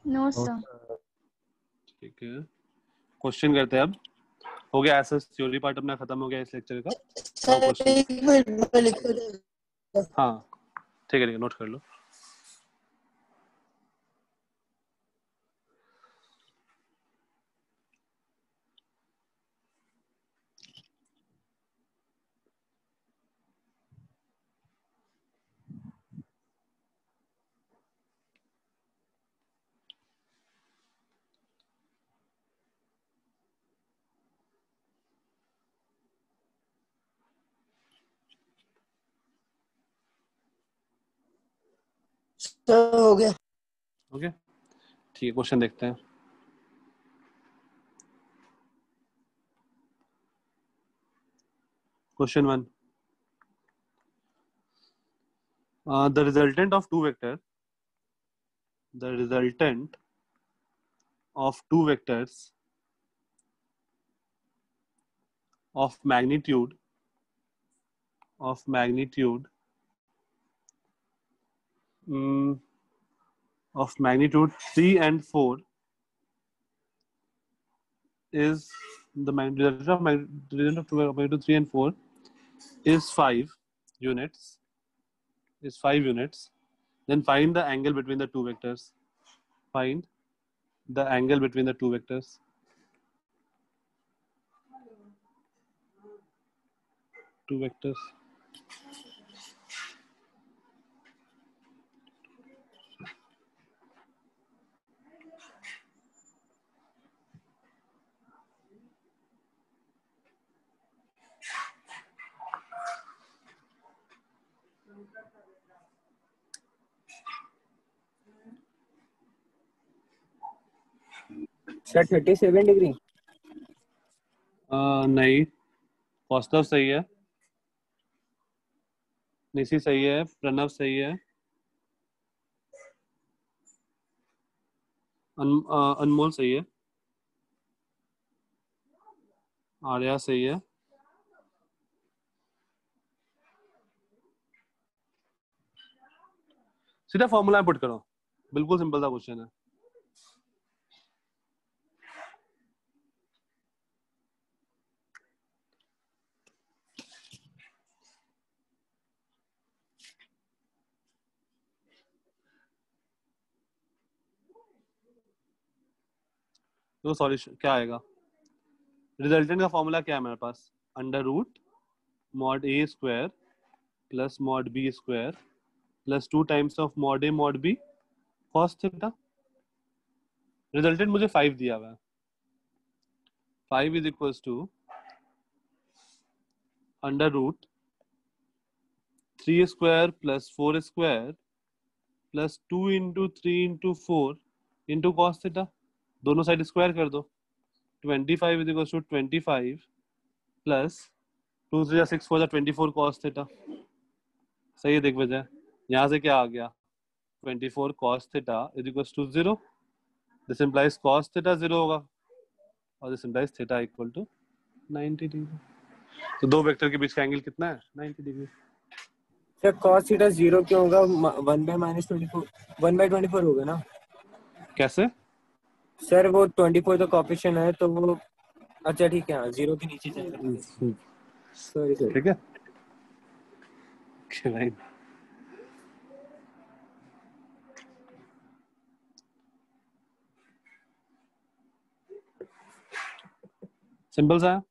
No sir. ठीक है, क्वेश्चन करते हैं अब। हो गया ऐसा, थ्योरी पार्ट अपना खत्म हो गया इस लेक्चर का। सर एक मिनट में लिख दो। हाँ ठीक है, नोट कर लो। सर हो गया। ओके ठीक है, क्वेश्चन देखते हैं। Question 1, the resultant of two vectors of magnitude 3 and 4 is the result of magnitude 3 and 4 is 5 units. Then find the angle between the two vectors. Find the angle between the two vectors. Two vectors. Sir 37 degree. नहीं, कौस्तव सही है, निशी सही है, प्रणव सही है, अनमोल सही है, आर्या सही है, सीधा फॉर्मूला पुट करो, बिल्कुल सिंपल सा क्वेश्चन है। तो सॉल्यूशन क्या आएगा? रिजल्टेंट का फॉर्मूला क्या है मेरे पास? Under root mod A square plus mod B square plus 2 times of mod A mod B cos theta. Resultant मुझे 5 दिया हुआ है। 5 is equals to under root 3 square plus 4 square plus 2 into 3 into 4 into cos theta. दोनों side square कर दो। 25 is equals to 25 plus 2 3 6 4 24 cos theta. सही है, देख बजाय यहाँ से क्या आ गया? 24 cos theta is equals to 0. This implies cos theta 0 होगा और this implies theta equal to 90 degree. तो दो वेक्टर के बीच का एंगल कितना है? 90 डिग्री। सर cos थीटा 0 क्यों होगा? 1/24 होगा ना? कैसे? सर वो 24 तो कोएफिशिएंट है तो वो, अच्छा ठीक है, हाँ 0 के नीचे जाएगा। Sorry sir. ठीक है, ओके भाई सिंपल सा है।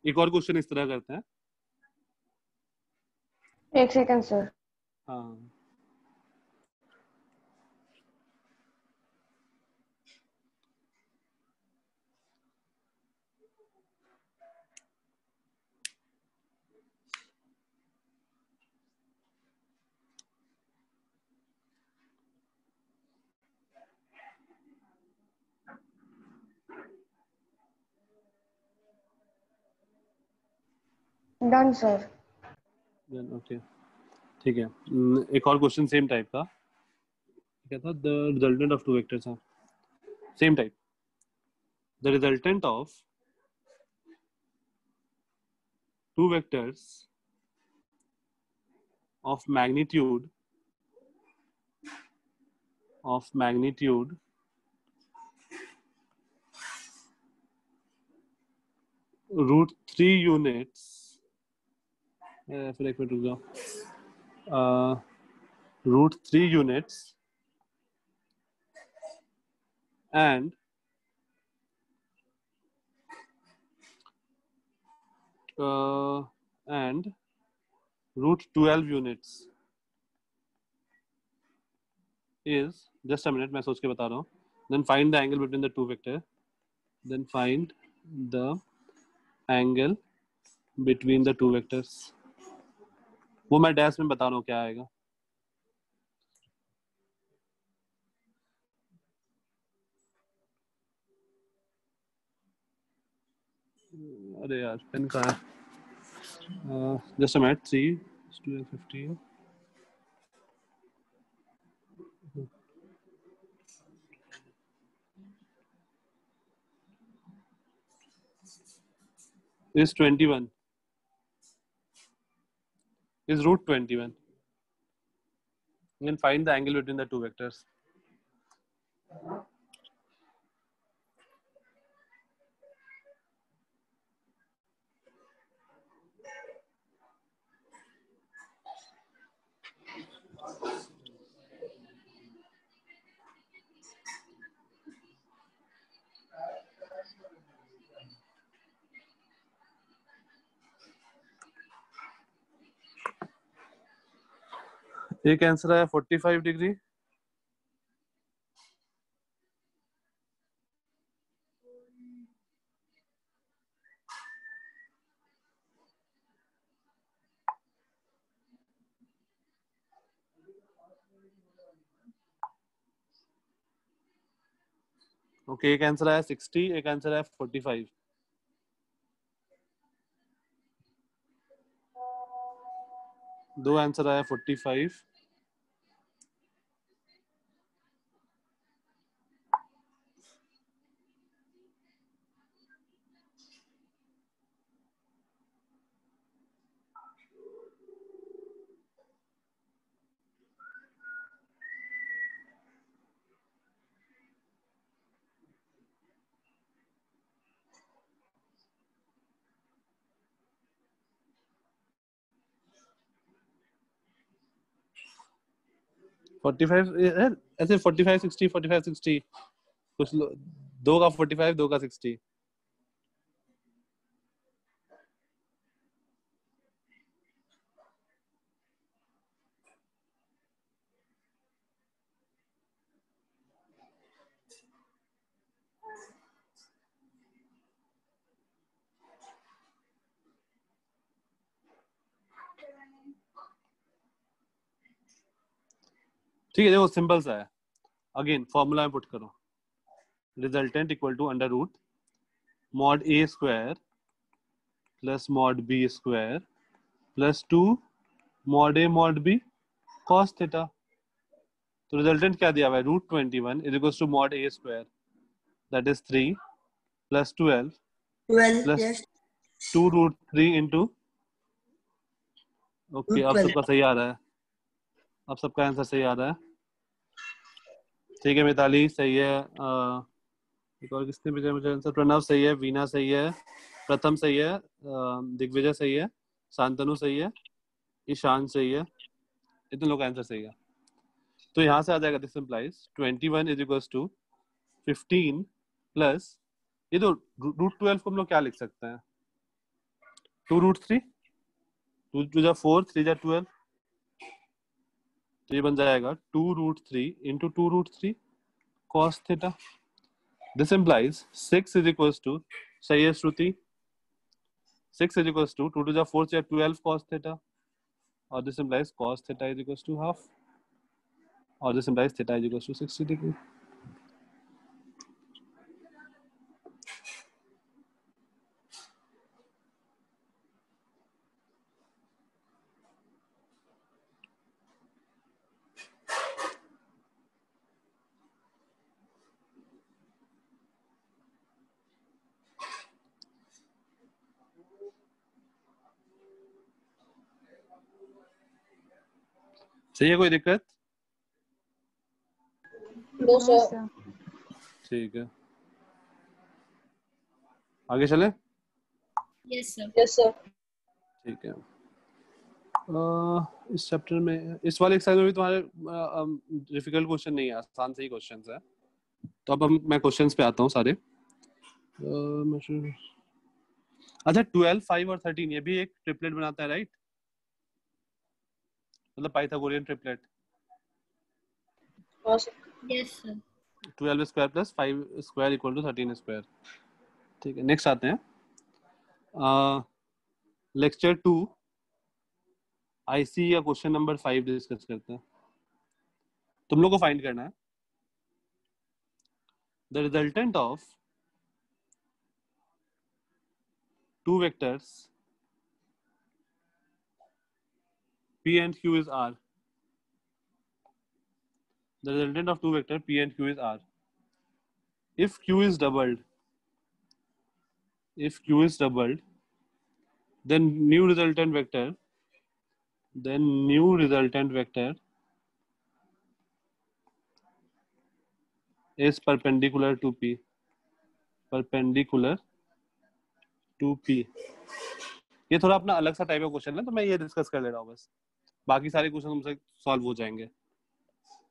एक और क्वेश्चन इस तरह करते हैं। एक सेकंड सर। हाँ डन सर। ओके ठीक है। एक और क्वेश्चन सेम टाइप का क्या था? The resultant of two vectors है same type. The resultant of two vectors of magnitude root 3 units फिर एक मिनट रुक जाओ। root 3 units and root 12 units is just a minute मैं सोच के बता रहा हूँ। then find the angle between the two vector then find the angle between the two vectors। वो मैं डैश में बता रहा हूँ क्या आएगा। अरे यार पेन कहाँ है? just a minute 3 50 is 21 is root 21 you can find the angle between the two vectors। एक आंसर है 45 डिग्री ओके एक आंसर है 60 एक आंसर है 45 दो आंसर है 45 45 ऐसे 45 60 45 60 कुछ दो का 45 दो का 60 ठीक है देखो सिंपल सा है। अगेन फॉर्मूला में पुट करो resultant equal to under root mod A square plus mod B square plus 2 mod A mod B cos theta. तो रिजल्टेंट क्या दिया हुआ है root 21 is equals to mod A square that is 3 plus 12 plus 2 root 3 into okay अब सबका सही आ रहा है अब सबका आंसर सही आ रहा है। ठीक है मिताली सही है। एक और किसने भेजा मुझे आंसर? प्रणव सही है वीना सही है प्रथम सही है दिग्विजय सही है शांतनु सही है ईशान सही है, इतने लोग का आंसर सही है। तो यहाँ से आ जाएगा this implies 21 is equals to 15 plus ये तो रूट 12 को हम लोग क्या लिख सकते हैं 2 रूट 3, 2 टू जा 4 3 जा 12, तो ये बन जाएगा 2 root 3 into 2 root 3 cos theta. This implies 6 is equals to, सही है श्रुति, 6 is equals to 2 to the 4th 12 cos theta, or this implies cos theta is equals to half, or this implies theta is equals to 60 degree. सही है, कोई दिक्कत? No sir. ठीक है, आगे चले। Yes sir. Yes sir. ठीक है, इस चैप्टर में इस वाले एक्सरसाइज में भी तुम्हारे डिफिकल्ट क्वेश्चन नहीं है, आसान से ही क्वेश्चंस है। तो अब मैं क्वेश्चंस पे आता हूँ सारे। अच्छा 12, 5 और 13 ये भी एक ट्रिपलेट बनाता है राइट, मतलब Pythagorean triplet. Yes sir. 12 square plus 5 square equal to 13 square. ठीक है, नेक्स्ट आते हैं लेक्चर 2 आईसी या क्वेश्चन नंबर 5 डिस्कस करते हैं। तुम लोग को फाइंड करना है the resultant of two vectors P and Q is R. The resultant of two vector P and Q is R. If Q is doubled, then new resultant vector is perpendicular to P. ये थोड़ा अपना अलग सा type का question है, तो मैं ये डिस्कस कर ले रहा हूँ बस, बाकी सारे क्वेश्चन तुमसे सॉल्व हो जाएंगे।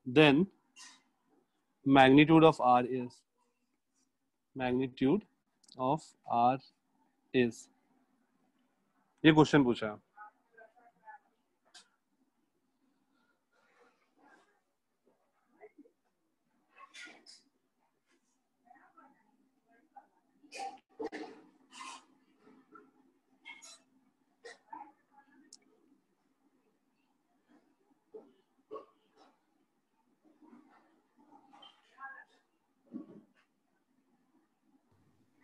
Then magnitude of R is ये क्वेश्चन पूछा है।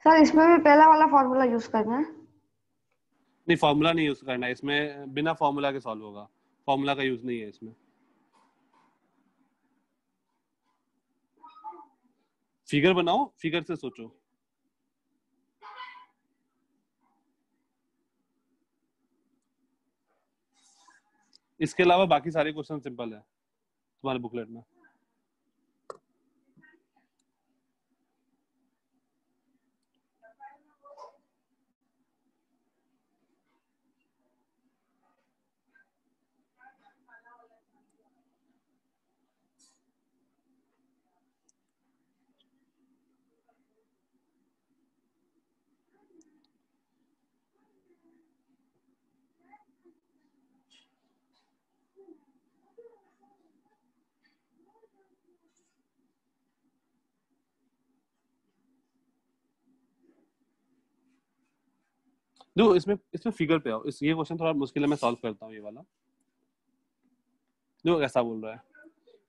सर इसमें भी पहला वाला फॉर्मूला यूज करना है? नहीं, फॉर्मूला नहीं यूज करना है इसमें, बिना फॉर्मूला के सॉल्व होगा, फॉर्मूला का यूज नहीं है इसमें। फिगर बनाओ, फिगर से सोचो। इसके अलावा बाकी सारे क्वेश्चन सिंपल है तुम्हारे बुकलेट में। देखो इसमें फिगर पे आओ, ये क्वेश्चन थोड़ा मुश्किल है, मैं सॉल्व करता हूँ ये वाला। देखो कैसा बोल रहा है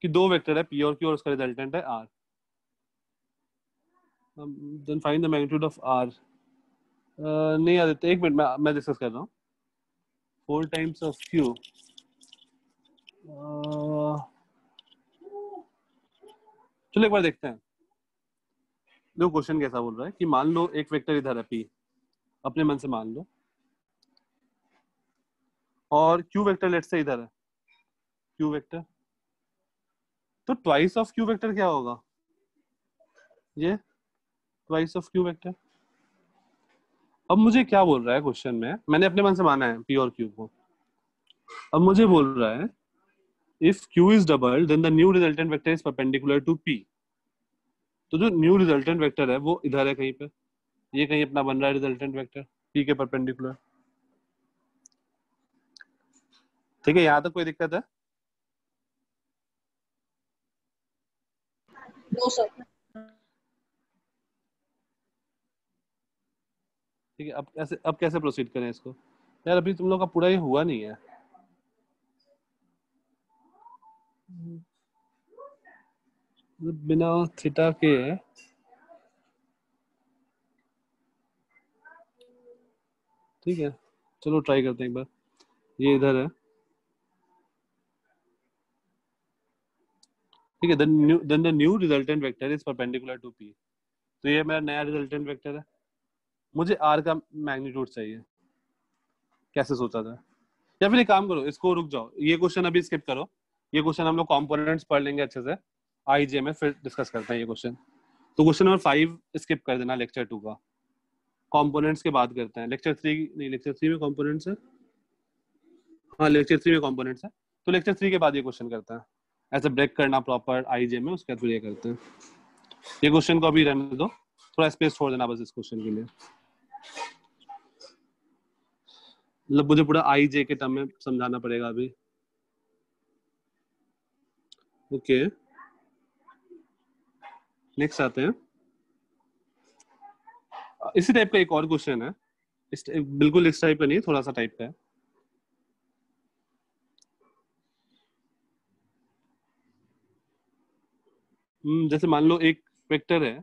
कि दो वेक्टर है P और Q और उसका रिजल्टेंट है R। Then find the magnitude of R। नहीं यार, एक मिनट मैं डिस्कस कर रहा हूँ। 4 टाइम्स ऑफ Q, चलो एक बार देखते हैं। देखो क्वेश्चन कैसा बोल रहा है कि मान लो एक वेक्टर इधर है P, अपने मन से मान लो, और Q वेक्टर लेट से इधर है Q वेक्टर, तो ट्वाइस ऑफ Q वेक्टर क्या होगा? ये ट्वाइस ऑफ Q वेक्टर। अब मुझे क्या बोल रहा है क्वेश्चन में, मैंने अपने मन से माना है P और Q को, अब मुझे बोल रहा है if Q is double then the new resultant vector is perpendicular to P. तो जो न्यू रिजल्टेंट वेक्टर है वो इधर है कहीं पे, ये कहीं अपना बन रहा है रिजल्टेंट वेक्टर P के परपेंडिकुलर। ठीक है, यहाँ तक कोई दिक्कत है? No sir. ठीक है, अब कैसे प्रोसीड करें इसको? यार अभी तुम लोग का पूरा ये हुआ नहीं है। बिना थीटा के ठीक है, चलो ट्राई करते हैं एक बार। ये इधर है, ठीक है, then the new resultant vector is perpendicular to P. तो ये मेरा नया रिजल्टेंट वेक्टर है, मुझे R का मैग्नीट्यूड चाहिए। कैसे सोचा था? या फिर एक काम करो, इसको रुक जाओ, ये क्वेश्चन अभी स्किप करो, ये क्वेश्चन हम लोग कंपोनेंट्स पढ़ लेंगे अच्छे से आईजे में, फिर डिस्कस करते हैं ये क्वेश्चन। तो क्वेश्चन नंबर 5 स्किप कर देना, लेक्चर 2 का। कंपोनेंट्स के बाद करते हैं, लेक्चर 3 नहीं, लेक्चर 3 में कंपोनेंट्स है। हाँ, लेक्चर 3 में कंपोनेंट्स है, तो लेक्चर 3 के बाद ये क्वेश्चन करते हैं। ऐसे ब्रेक करना प्रॉपर आईजे में, उसके बाद फिर ये करते हैं। ये क्वेश्चन को अभी रहने दो, थोड़ा स्पेस छोड़ देना बस इस क्वेश्चन के लिए। मतलब मुझे पूरा आईजे के टर्म में समझाना पड़ेगा अभी। ओके, नेक्स्ट आते हैं। इसी टाइप का एक और क्वेश्चन है, बिल्कुल इस टाइप का नहीं, थोड़ा सा टाइप का है। जैसे मान लो एक वेक्टर है,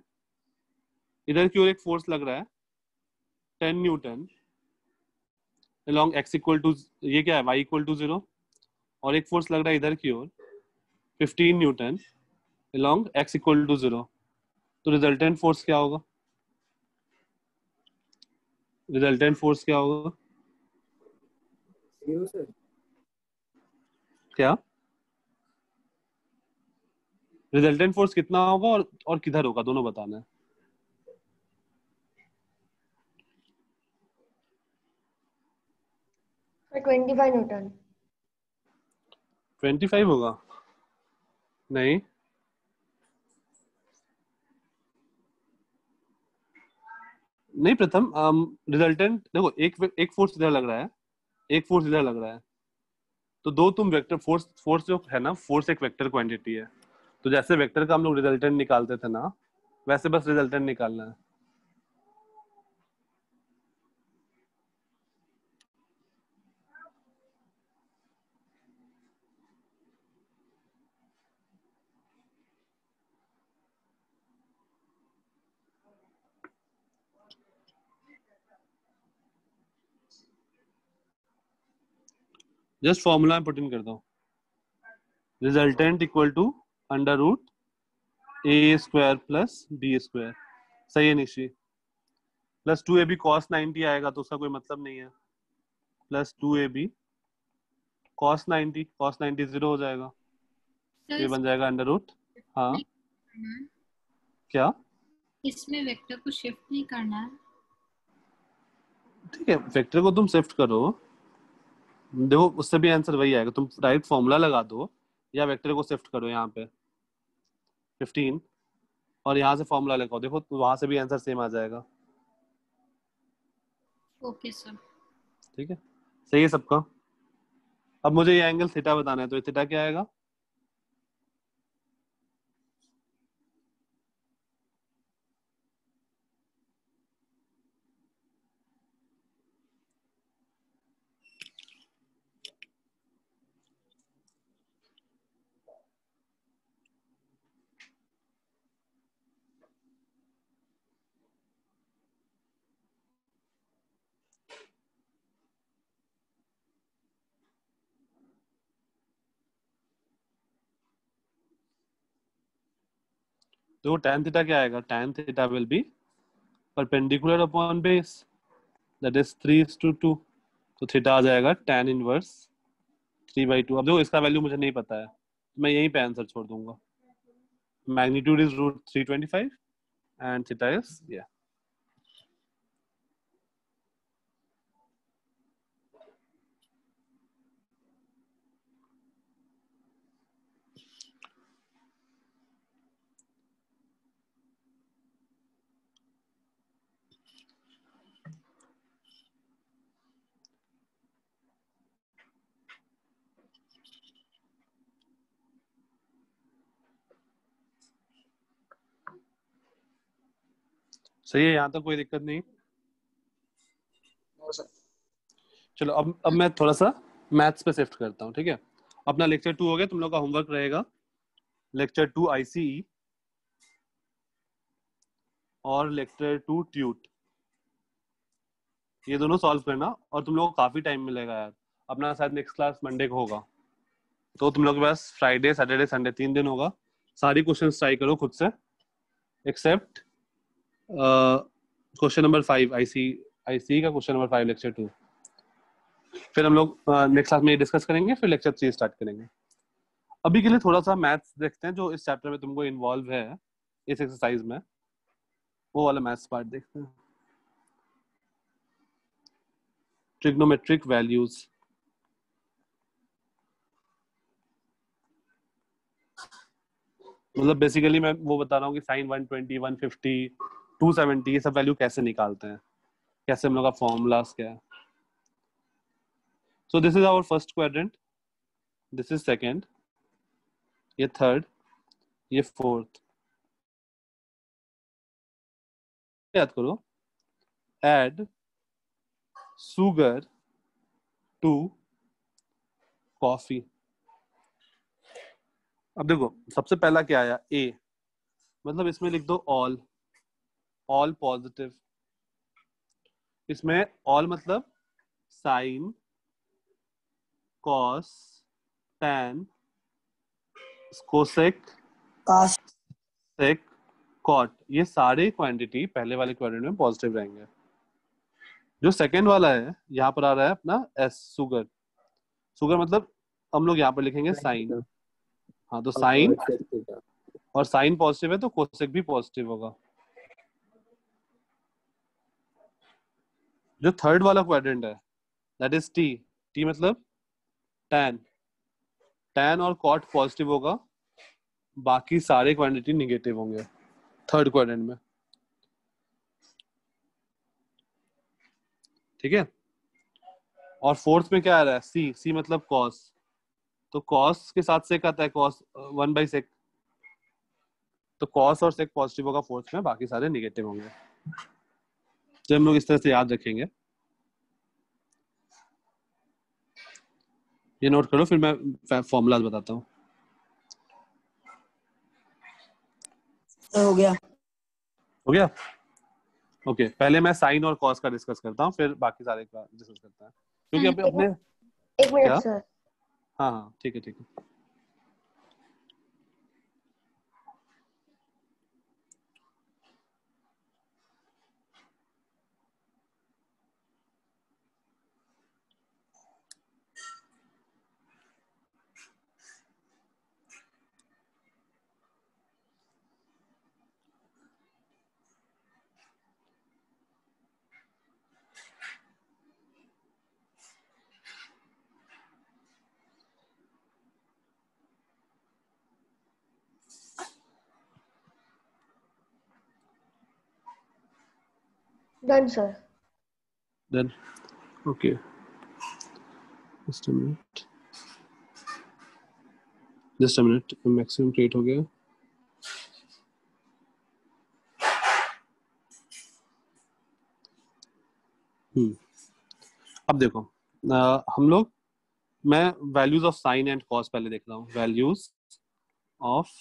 इधर की ओर एक फोर्स लग रहा है 10 newton along x equal to, ये क्या है, y इक्वल टू 0, और एक फोर्स लग रहा है इधर की ओर 15 newton along x equal to 0। तो रिजल्टेंट फोर्स क्या होगा? रिजल्टेंट फोर्स क्या होगा? सर क्या रिजल्टेंट फोर्स कितना होगा और किधर होगा, दोनों बताना है। Sir 25 Newton. 25 होगा? नहीं, नहीं प्रथम, रिजल्टेंट देखो, एक फोर्स इधर लग रहा है, एक फोर्स इधर लग रहा है, तो दो तुम वेक्टर फोर्स जो है ना, फोर्स एक वेक्टर क्वांटिटी है, तो जैसे वेक्टर का हम लोग रिजल्टेंट निकालते थे ना, वैसे बस रिजल्टेंट निकालना है। जस्ट फॉर्मूला में पुट इन कर दो, resultant equal to under root A square plus B square. सही है निशी? प्लस 2ab cos 90 आएगा तो उसका कोई मतलब नहीं है, प्लस 2ab cos 90 0 हो जाएगा, सर ये बन जाएगा अंडर रूट। हाँ इसमें क्या? इसमें वेक्टर को शिफ्ट नहीं करना है। ठीक है, वेक्टर को तुम शिफ्ट करो, देखो उससे भी आंसर वही आएगा, तुम डायरेक्ट फॉर्मूला लगा दो या वेक्टर को शिफ्ट करो यहाँ पे 15 और यहाँ से फॉर्मूला लगाओ, देखो तो वहां से भी आंसर सेम आ जाएगा। Okay sir. ठीक है, सही है सबका? अब मुझे ये एंगल थीटा बताना है, तो ये थीटा क्या आएगा? तो tan थीटा क्या आएगा? tan theta will be perpendicular upon base, that is 3:2, तो थीटा आ जाएगा tan इनवर्स 3/2। अब देखो इसका वैल्यू मुझे नहीं पता है, तो मैं यहीं पे आंसर छोड़ दूंगा। Magnitude is √325 and theta is सही है, यहाँ तक कोई दिक्कत नहीं। No sir. चलो अब मैं थोड़ा सा मैथ्स पे शिफ्ट करता हूँ, ठीक है। अपना लेक्चर 2 हो गया, तुम लोग का होमवर्क रहेगा लेक्चर 2 आईसीई और लेक्चर 2 ट्यूट, ये दोनों सॉल्व करना। और तुम लोग को काफी टाइम मिलेगा यार, अपना शायद नेक्स्ट क्लास मंडे को होगा, तो तुम लोग के पास फ्राइडे सैटरडे संडे 3 दिन होगा। सारी क्वेश्चन ट्राई करो खुद से, एक्सेप्ट क्वेश्चन नंबर 5 आईसी का क्वेश्चन नंबर 5 लेक्चर 2। फिर हम लोग नेक्स्ट क्लास में डिस्कस करेंगे, फिर लेक्चर 3 स्टार्ट करेंगे। अभी के लिए थोड़ा सा मैथ्स देखते हैं जो इस चैप्टर में तुमको इन्वॉल्व है इस एक्सरसाइज में, वो वाला मैथ्स पार्ट देखते हैं। ट्रिग्नोमेट्रिक वैल्यूज, मतलब बेसिकली मैं वो बता रहा हूँ कि साइन 120 150 270 ये सब वैल्यू कैसे निकालते हैं, कैसे हम लोग का फॉर्मूलास क्या है। So this is our first quadrant, this is second, ये थर्ड, ये फोर्थ। याद करो, ऐड शुगर टू कॉफी। अब देखो सबसे पहला क्या आया, ए, मतलब इसमें लिख दो ऑल पॉजिटिव। इसमें ऑल मतलब साइन, कॉस, टैन, कोसेक, काश सेक, कॉट, ये सारे क्वांटिटी पहले वाले क्वाड्रेंट में पॉजिटिव रहेंगे। जो सेकंड वाला है यहाँ पर आ रहा है अपना एस, शुगर। शुगर मतलब हम लोग यहाँ पर लिखेंगे साइन। हाँ तो साइन, और साइन पॉजिटिव है तो कोसेक भी पॉजिटिव होगा। जो थर्ड वाला क्वाड्रेंट है दैट इज टी, टी मतलब टैन, टैन और कॉट पॉजिटिव होगा, बाकी सारे क्वांटिटी निगेटिव होंगे थर्ड क्वाड्रेंट में, ठीक है। और फोर्थ में क्या आ रहा है, सी, सी मतलब कॉस, तो कॉस के साथ सेक आता है, कॉस 1/sec, तो कॉस और सेक पॉजिटिव होगा फोर्थ में, बाकी सारे निगेटिव होंगे। तो हम लोग इस तरह से याद रखेंगे, ये नोट करो, फिर मैं फॉर्मूलाज बताता हूँ। हो गया। हो गया, ओके। पहले मैं साइन और कॉस का डिस्कस करता हूँ, फिर बाकी सारे का डिस्कस करता है, क्योंकि अभी अपने एक मिनट क्या? सर। हाँ हाँ ठीक है ठीक है। Done sir. Then okay, just a minute, just a minute, maximum create हो गया। अब देखो हम लोग, मैं values of sine and cos पहले देख रहा हूँ, values of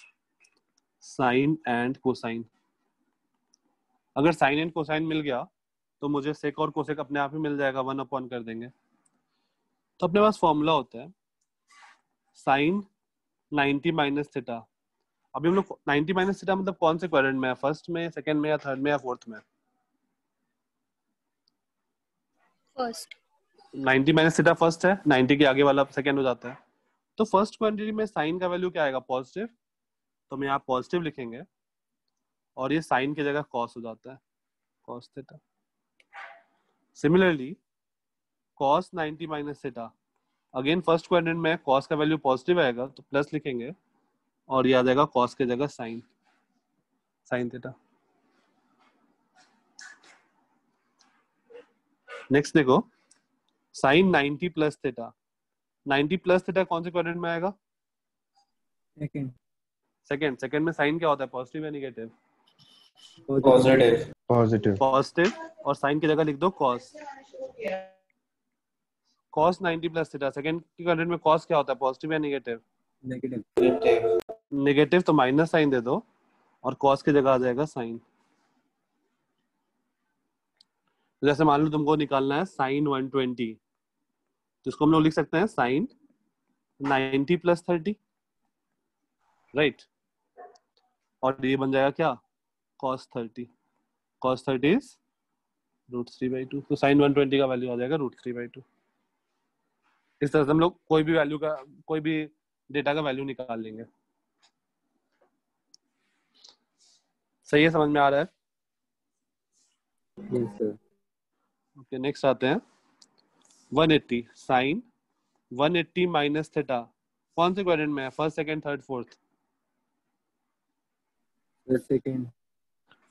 sine and cosine. अगर साइन एंड कोसाइन मिल गया तो मुझे सेक और कोसेक अपने आप ही मिल जाएगा, 1/, कर देंगे। तो अपने पास फॉर्मूला होता है साइन 90 माइनस थीटा। अभी हम लोग 90 माइनस थीटा मतलब कौन से क्वाड्रेंट में है, फर्स्ट में, सेकंड में, या थर्ड में, या फोर्थ में? फर्स्ट। 90 माइनस थीटा फर्स्ट है, 90 के आगे वाला सेकंड हो जाता है। तो फर्स्ट क्वांटिटी में साइन का वैल्यू क्या आएगा, पॉजिटिव, तो हम यहाँ पॉजिटिव लिखेंगे, और ये साइन की जगह कॉस हो जाता है, cos theta. Similarly cos 90 minus theta, again first quadrant में कॉस का वैल्यू पॉजिटिव आएगा तो प्लस लिखेंगे, और ये आ जाएगा कॉस की जगह साइन, साइन थीटा। नेक्स्ट देखो, sine 90 plus theta, 90 plus theta कौन से क्वाड्रेंट में आएगा? सेकंड। सेकंड। सेकंड में साइन क्या होता है, पॉजिटिव या नेगेटिव? पॉजिटिव। पॉजिटिव पॉजिटिव, और साइन की जगह लिख दो cos. Cos 90 plus theta. Second की क्वाड्रेंट में कॉस क्या होता है, पॉजिटिव या नेगेटिव? नेगेटिव। नेगेटिव, तो माइनस साइन दे दो और कॉस की जगह आ जाएगा साइन। जैसे मान लो तुमको निकालना है साइन 120, तो इसको हम लोग लिख सकते हैं साइन 90 प्लस 30, राइट। और ये बन जाएगा क्या, कॉस 30। कॉस 30 इज √3/2, तो साइन 120 का वैल्यू आ जाएगा √3/2। इस तरह से हम लोग कोई भी वैल्यू का, कोई भी डेटा का वैल्यू निकाल लेंगे। सही है, समझ में आ रहा है? Yes sir. ओके, नेक्स्ट आते हैं 180 साइन 180 माइनस थीटा। कौन से क्वाड्रेंट में है, first, second, third, fourth? Second.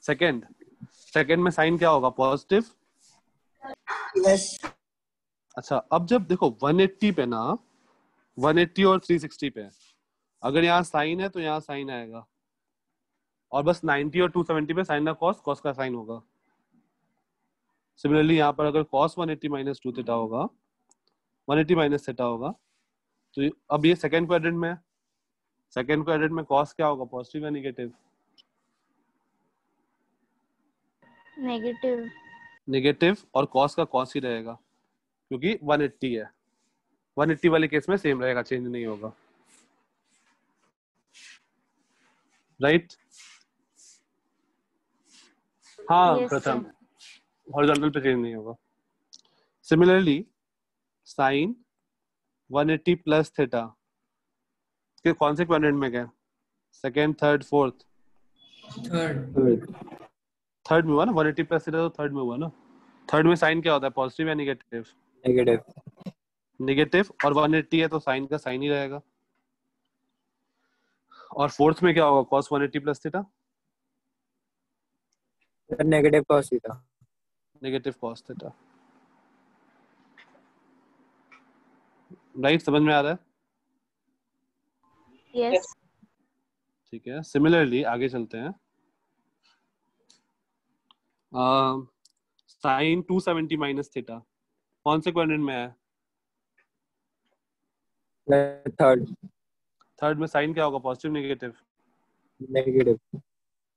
Second. Second में साइन क्या होगा, पॉजिटिव? यस अच्छा, अब जब देखो 180 पे ना, 180 और 360 पे, अगर यहाँ साइन है तो यहाँ साइन आएगा, और बस 90 और 270 पे साइन का कॉस, कॉस का साइन होगा। सिमिलरली यहाँ पर अगर कॉस 180 माइनस 2 थीटा होगा, 180 माइनस थीटा होगा, तो अब ये सेकंड क्वाड्रेंट में है। सेकंड क्वाड्रेंट में कॉस क्या होगा, पॉजिटिव या नेगेटिव? नेगेटिव। नेगेटिव, और कॉस का कॉस ही रहेगा क्योंकि 180 है। 180 वाले केस में सेम रहेगा, चेंज नहीं होगा, राइट? हाँ Yes, प्रथम, हॉरिजॉन्टल पे चेंज नहीं होगा। सिमिलरली साइन 180 प्लस थीटा के कौन से क्वाड्रेंट में गए, second, third, fourth? Third. Third में हुआ ना, 180 प्लस थीटा तो थर्ड में हुआ ना। थर्ड में साइन क्या होता है, पॉजिटिव या नेगेटिव? नेगेटिव। नेगेटिव, और 180 है तो साइन का साइन ही रहेगा। और फोर्थ में क्या होगा, cos 180 plus theta? Negative cos theta. Negative cos theta, right? समझ में आ रहा है? यस। ठीक है, सिमिलरली आगे चलते हैं। साइन 270 माइनस थीटा कौन से क्वाड्रेंट में है? थर्ड। थर्ड में साइन क्या होगा, पॉजिटिव नेगेटिव? नेगेटिव।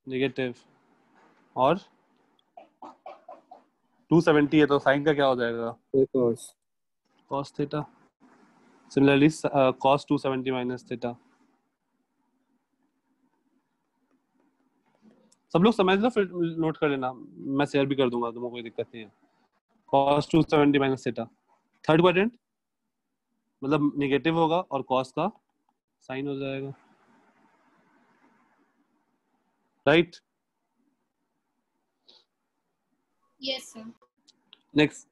नेगेटिव, और 270 है तो साइन का क्या हो जाएगा, cos. Cos theta. Similarly cos 270 minus theta. सब लोग समझ लो, फिर नोट कर लेना, मैं शेयर भी कर दूंगा, तुमको कोई दिक्कत नहीं है। Cos 270 minus theta, third quadrant, मतलब नेगेटिव होगा और कॉस का साइन हो जाएगा, right? Yes sir. Next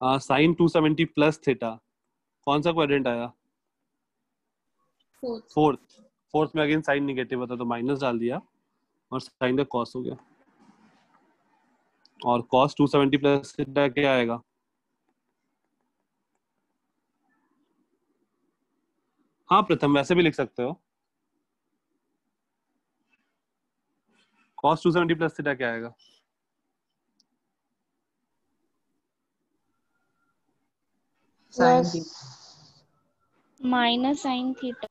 sine 270 plus theta कौन सा क्वाड्रेंट आया, फोर्थ। फोर्थ। फोर्थ में अगेन साइन नेगेटिव होता तो माइनस डाल दिया और साइन का कॉस हो गया। और कॉस 270 प्लस थीटा क्या आएगा, हाँ प्रथम वैसे भी लिख सकते हो। कॉस 270 प्लस थीटा क्या आएगा, yes minus sine theta.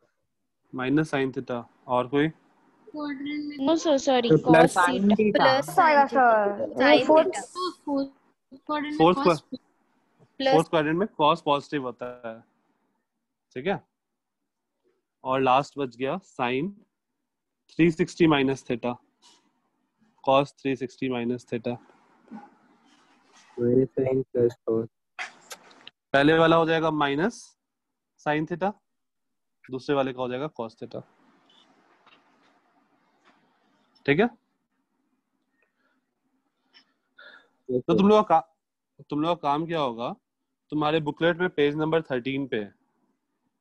Minus sine theta, और कोई? क्वाड्रेंट में no sorry, plus cos sine theta. Plus आएगा सर, ये फोर्थ तो फोर्थ क्वाड्रेंट में फोर्थ कॉस फोर्थ क्वाड्रेंट में कॉस पॉजिटिव होता है, ठीक है। और लास्ट बच गया sine 360 minus theta, cos 360 minus theta. Minus sine plus cos. पहले वाला हो जाएगा माइनस साइन थीटा, दूसरे वाले का हो जाएगा कॉस थीटा, ठीक है। तो तुम लोग का काम क्या होगा, तुम्हारे बुकलेट में पेज नंबर 13 पे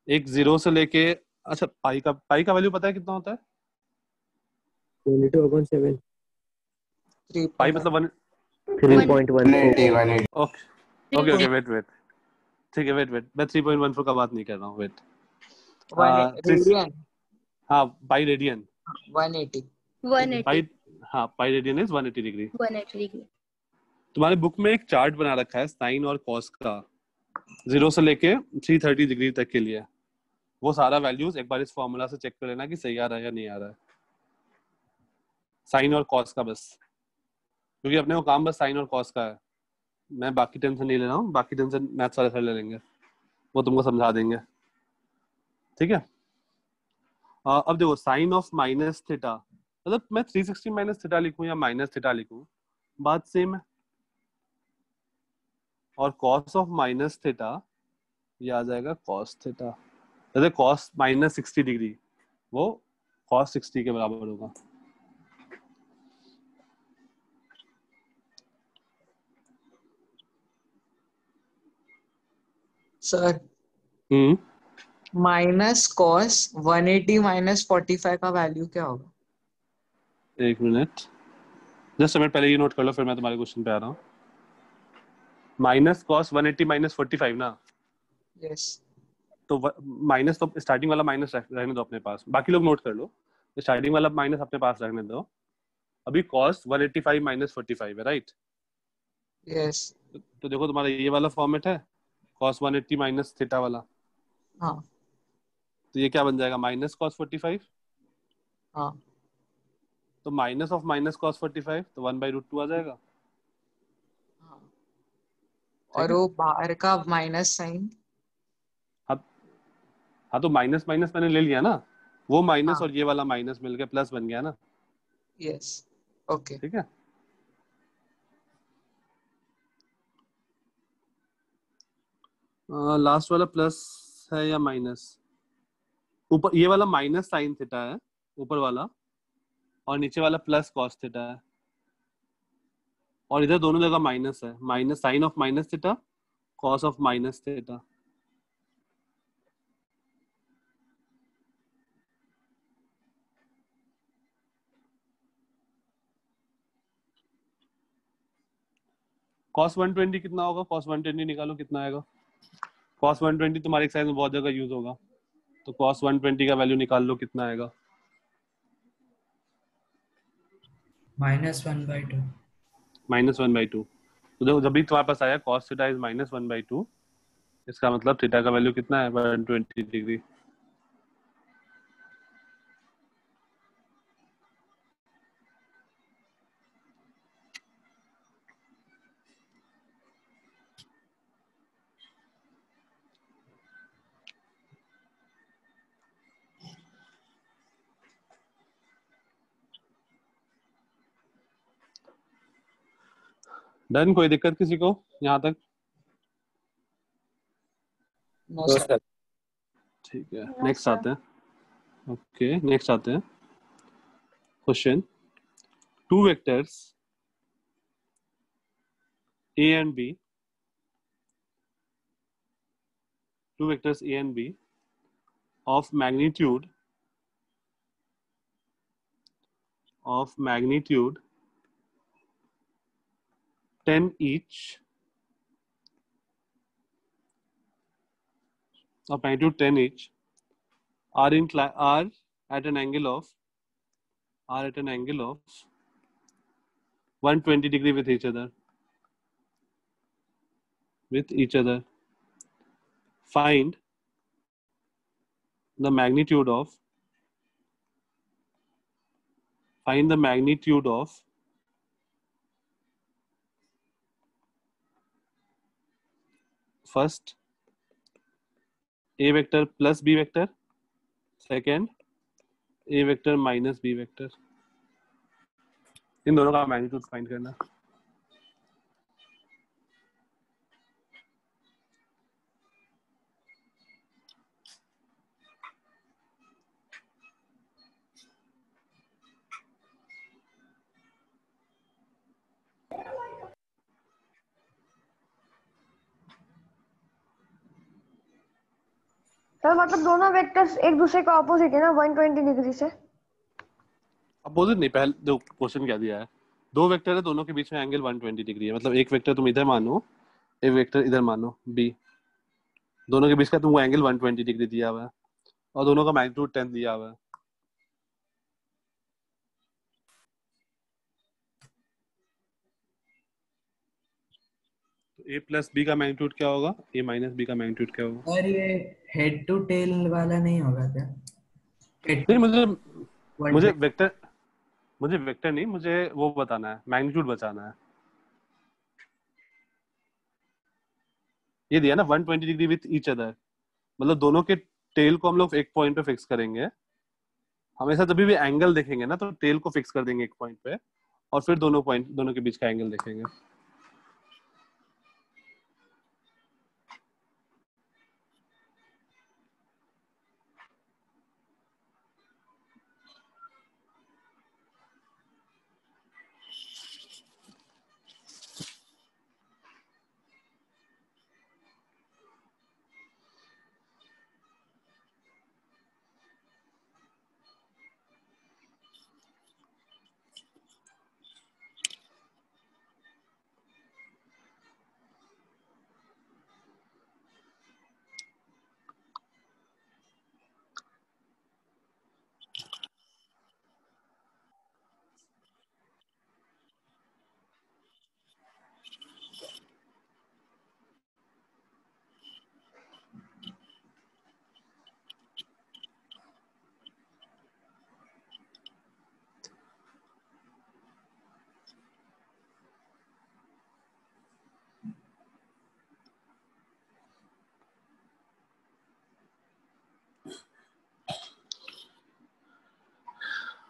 एक 0 से लेके, अच्छा पाई का वैल्यू पता है कितना होता है? 22/7। पाई मतलब 3.14। ओके वेट, ठीक है, वेट मैं 3.14 का बात नहीं कर रहा हूँ, वेट। रेडियन हाँ, पाई रेडियन, 180। पाई हाँ pi radian is 180 degree. 180 degree. तुम्हारे बुक में एक चार्ट बना रखा है साइन और कॉस का 0 से लेके 330 डिग्री तक के लिए। वो सारा वैल्यूज एक बार इस फॉर्मूला से चेक कर लेना कि सही आ रहा है या नहीं आ रहा है, साइन और कॉस का बस, क्योंकि अपने को काम बस साइन और कॉस का है। मैं बाकी टेंशन नहीं ले रहा हूँ, बाकी टेंशन मैथ्स वाले सर ले लेंगे, वो तुमको समझा देंगे, ठीक है। अब देखो साइन ऑफ माइनस थीटा, मतलब मैं 360 माइनस थीटा लिखूं या माइनस थीटा लिखूं बात सेम है। और कॉस ऑफ माइनस थीटा ये आ जाएगा कॉस थीटा, जैसे कॉस माइनस 60 डिग्री वो कॉस 60 के बराबर होगा। सर माइनस कॉस 180 माइनस 45 का वैल्यू क्या होगा? एक मिनट, जस्ट मिनट, पहले ये नोट कर लो फिर मैं तुम्हारे क्वेश्चन पे आ रहा हूँ। माइनस कॉस 180 माइनस 45 ना? यस। तो माइनस तो स्टार्टिंग वाला माइनस रहने दो अपने पास, बाकी लोग नोट कर लो, स्टार्टिंग वाला माइनस अपने पास रखने दो। अभी कॉस 185 माइनस 45 है, राइट? यस। तो देखो तुम्हारा ये वाला फॉर्मेट है कॉस 180 माइनस थीटा वाला। हाँ। तो ये क्या बन जाएगा, माइनस कॉस 45। हाँ। तो माइनस ऑफ माइनस कॉस 45 तो 1/√2 आ जाएगा। हाँ। और वो बाहर का माइनस साइन। हाँ तो माइनस माइनस मैंने ले लिया ना, वो माइनस हाँ। और ये वाला माइनस मिलके प्लस बन गया ना। यस। ओके। ठीक है। लास्ट वाला प्लस है या माइनस? ऊपर ये वाला माइनस साइन थीटा है ऊपर वाला, और नीचे वाला प्लस कॉस थीटा है, और इधर दोनों जगह माइनस है, minus sine of minus theta cos of minus theta. cos 120 कितना होगा? cos 120 निकालो कितना आएगा। cos 120 तुम्हारे एक्सरसाइज में बहुत जगह यूज होगा, तो cos 120 का वैल्यू निकाल लो कितना आएगा। -1/2। -1/2। तो देखो जब भी तुम्हारे पास आया cos थीटा इज -1/2, इसका मतलब थीटा का वैल्यू कितना है, 120 डिग्री। डन, कोई दिक्कत किसी को यहाँ तक? No sir. ठीक है, नेक्स्ट आते हैं। ओके, नेक्स्ट आते हैं question. Two vectors A and B, two vectors A and B of magnitude 10 each, of magnitude 10 each, are at an angle of 120 degree with each other. Find the magnitude of first A vector plus B vector, second A vector minus B vector। इन दोनों का magnitude find करना। Sir मतलब दोनों vectors एक दूसरे का opposite है ना 120 डिग्री से? अपोजिट नहीं, पहले दो क्वेश्चन क्या दिया है, दो वेक्टर है, दोनों के बीच में एंगल 120 डिग्री है। मतलब एक वेक्टर तुम इधर मानो, एक वेक्टर इधर मानो B, दोनों के बीच का तुमको एंगल 120 डिग्री दिया हुआ है और दोनों का मैग्नीट्यूड 10 दिया हुआ है। ए प्लस बी का मैग्नीट्यूड क्या होगा, ए माइनस बी का मैग्नीट्यूड क्या होगा? और ये हेड टू टेल वाला नहीं होगा क्या? हेड नहीं, मुझे मुझे 120 वेक्टर मुझे वेक्टर नहीं, मुझे वो बताना है, मैग्नीट्यूड बचाना है। ये दिया ना 120 डिग्री विथ ईच अदर, मतलब दोनों के टेल को हम लोग एक पॉइंट पे फिक्स करेंगे। हमेशा जब भी एंगल देखेंगे ना तो टेल को फिक्स कर देंगे एक पॉइंट पे, और फिर दोनों के बीच का एंगल देखेंगे।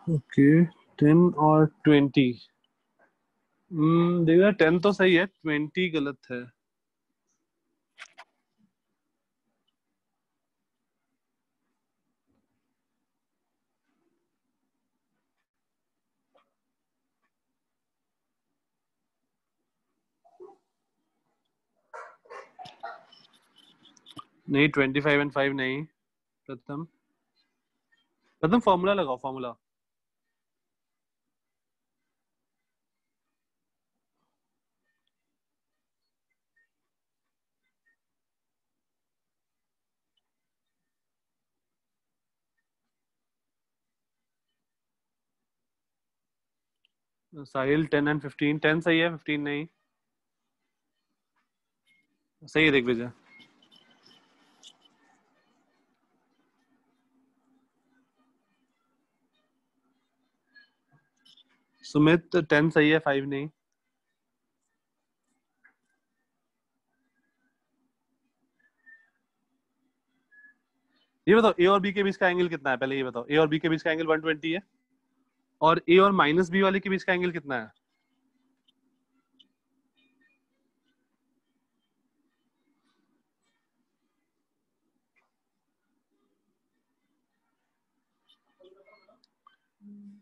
ओके, 10 और 20। देखना 10 तो सही है, 20 गलत है। नहीं, 25 एंड 5 नहीं। प्रथम फॉर्मूला लगाओ, फॉर्मूला। साहिल 10 एंड 15, 10 सही है, 15 नहीं। सही है दिग्विजय। सुमित 10 सही है, 5 नहीं। ये बताओ ए और बी के बीच का एंगल कितना है, पहले ये बताओ। ए और बी के बीच का एंगल 120 है, और ए और माइनस बी वाले के बीच का एंगल कितना है?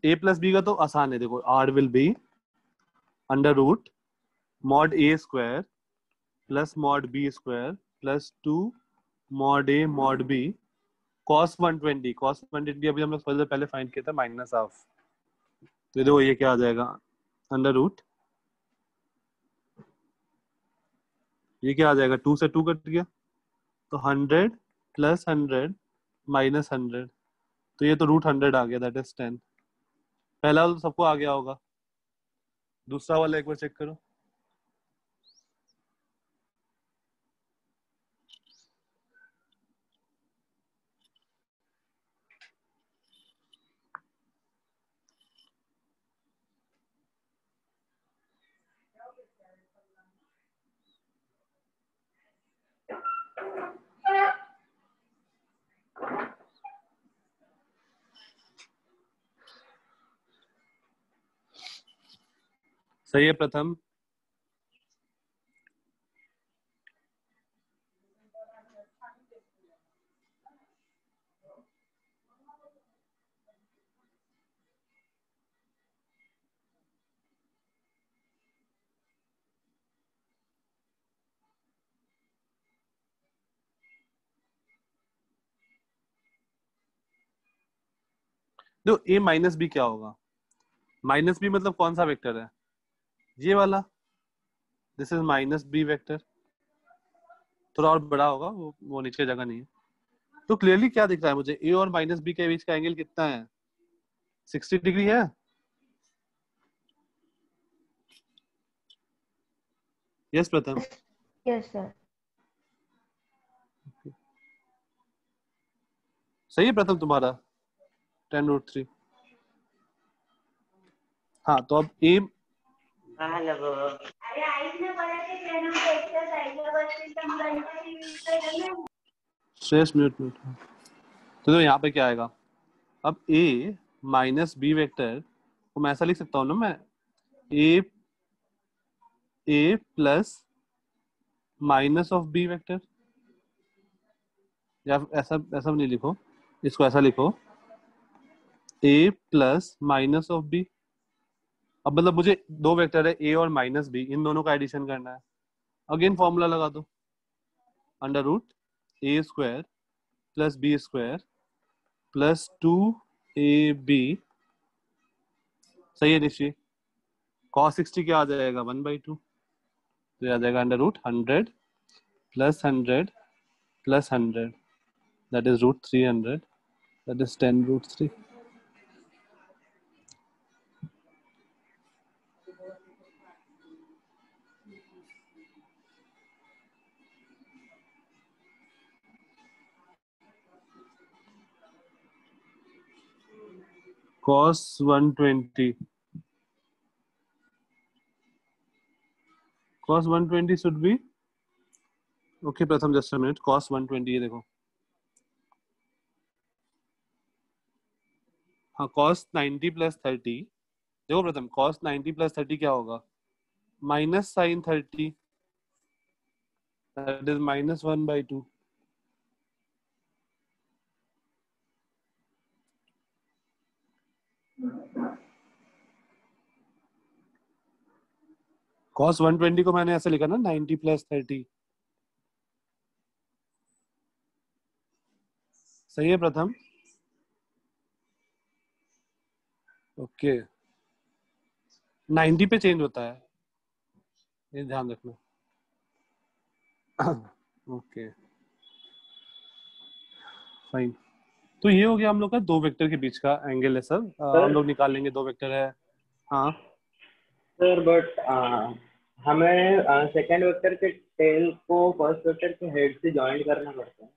ए प्लस बी का तो आसान है, देखो R will be under root mod A square plus mod B square plus 2 mod A mod B cos 120। Cos 120 अभी हम लोग थोड़ी देर पहले फाइंड किया था, माइनस हाफ। तो देखो ये क्या आ जाएगा, अंडर रूट, ये क्या आ जाएगा, 2 से 2 कट गया तो 100 प्लस 100 माइनस 100, तो ये तो रूट 100 आ गया, दैट इज 10। पहला वाला तो सबको आ गया होगा, दूसरा वाला एक बार चेक करो। सही है प्रथम। देखो ए माइनस बी क्या होगा, माइनस बी मतलब कौन सा वेक्टर है, ये वाला, this is minus B vector. थोड़ा और बड़ा होगा, वो नीचे जगह नहीं है। तो क्लियरली क्या दिख रहा है मुझे, ए और माइनस बी के बीच का एंगल कितना है, 60 डिग्री है। यस प्रथम। Yes, sir. सही है प्रथम तुम्हारा 10√3। हाँ तो अब ए श्रेष्ठ मिनट मिनट तो यहाँ पे क्या आएगा? अब ए माइनस बी वेक्टर को मैं ऐसा लिख सकता हूँ ना, मैं A plus minus of B vector, या ऐसा ऐसा नहीं लिखो, इसको ऐसा लिखो A plus minus of B. अब मतलब मुझे दो वेक्टर है ए और माइनस बी, इन दोनों का एडिशन करना है। अगेन फॉर्मूला लगा दो, under root A square plus B square plus 2ab। सही है निश्चय। cos 60 क्या आ जाएगा 1/2, तो आ जाएगा under root 100 plus 100 plus 100, that is root 300, that is 10√3। cos 120 should be okay Pratham just a minute. cos 120 ये देखो, हाँ cos 90 प्लस 30, देखो प्रथम cos 90 प्लस 30 क्या होगा? Minus sine 30, that is -1/2। cos 120 को मैंने ऐसे लिखा ना 90 प्लस 30। सही है प्रथम? ओके 90 पे चेंज होता है, ये ध्यान रखना। Okay fine. तो ये हो गया हम लोग का दो वेक्टर के बीच का एंगल है सर। हम लोग निकाल लेंगे, दो वेक्टर है। हाँ सर बट हमें सेकंड वेक्टर के टेल को फर्स्ट वेक्टर के हेड से ज्वाइन करना पड़ता है।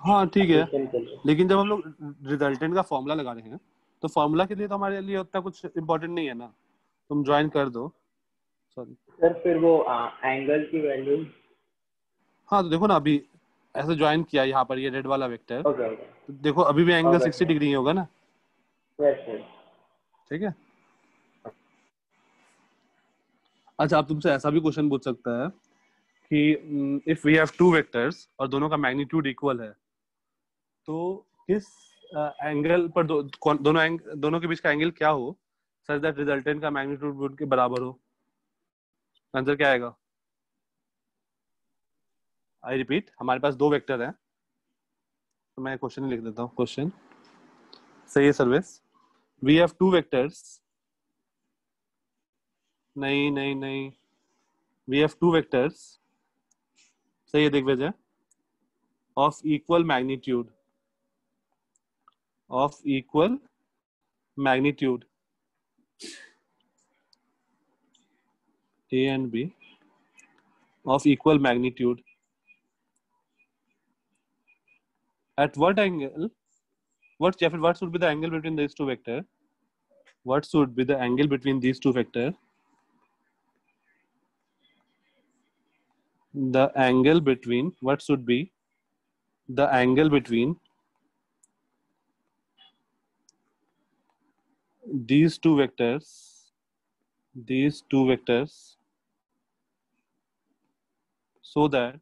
हाँ ठीक है, Equation के लिए। लेकिन जब हम लोग रिजल्टेंट का फॉर्मूला लगा रहे हैं तो फॉर्मूला के लिए तो हमारे लिए उतना कुछ इम्पोर्टेंट नहीं है ना, तुम ज्वाइन कर दो। सॉरी सर फिर वो एंगल की वैल्यू। हाँ तो देखो ना, अभी ऐसे ज्वाइन किया यहाँ पर ये रेड वाला वेक्टर, ओके ओके तो देखो अभी भी एंगल ओके 60 डिग्री होगा ना। Yes sir. ठीक है। अच्छा अब तुमसे ऐसा भी क्वेश्चन पूछ सकता है कि if we have two vectors और दोनों का मैग्नीट्यूड इक्वल है, तो किस एंगल पर दोनों के बीच का एंगल क्या हो सच दैट रिजल्टेंट का मैग्नीट्यूड के बराबर हो? आंसर क्या आएगा? आई रिपीट, हमारे पास दो वेक्टर हैं, तो मैं क्वेश्चन लिख देता हूँ। क्वेश्चन सही है सर्विस। वी हैव टू वेक्टर्स, नहीं नहीं नहीं, वी हैव टू वेक्टर्स, सही है Digvijay, of equal magnitude, of equal magnitude A and B, of equal magnitude. At what angle? What should be the angle between these two vectors? What should be the angle between these two vectors? The angle between, what should be the angle between these two vectors, so that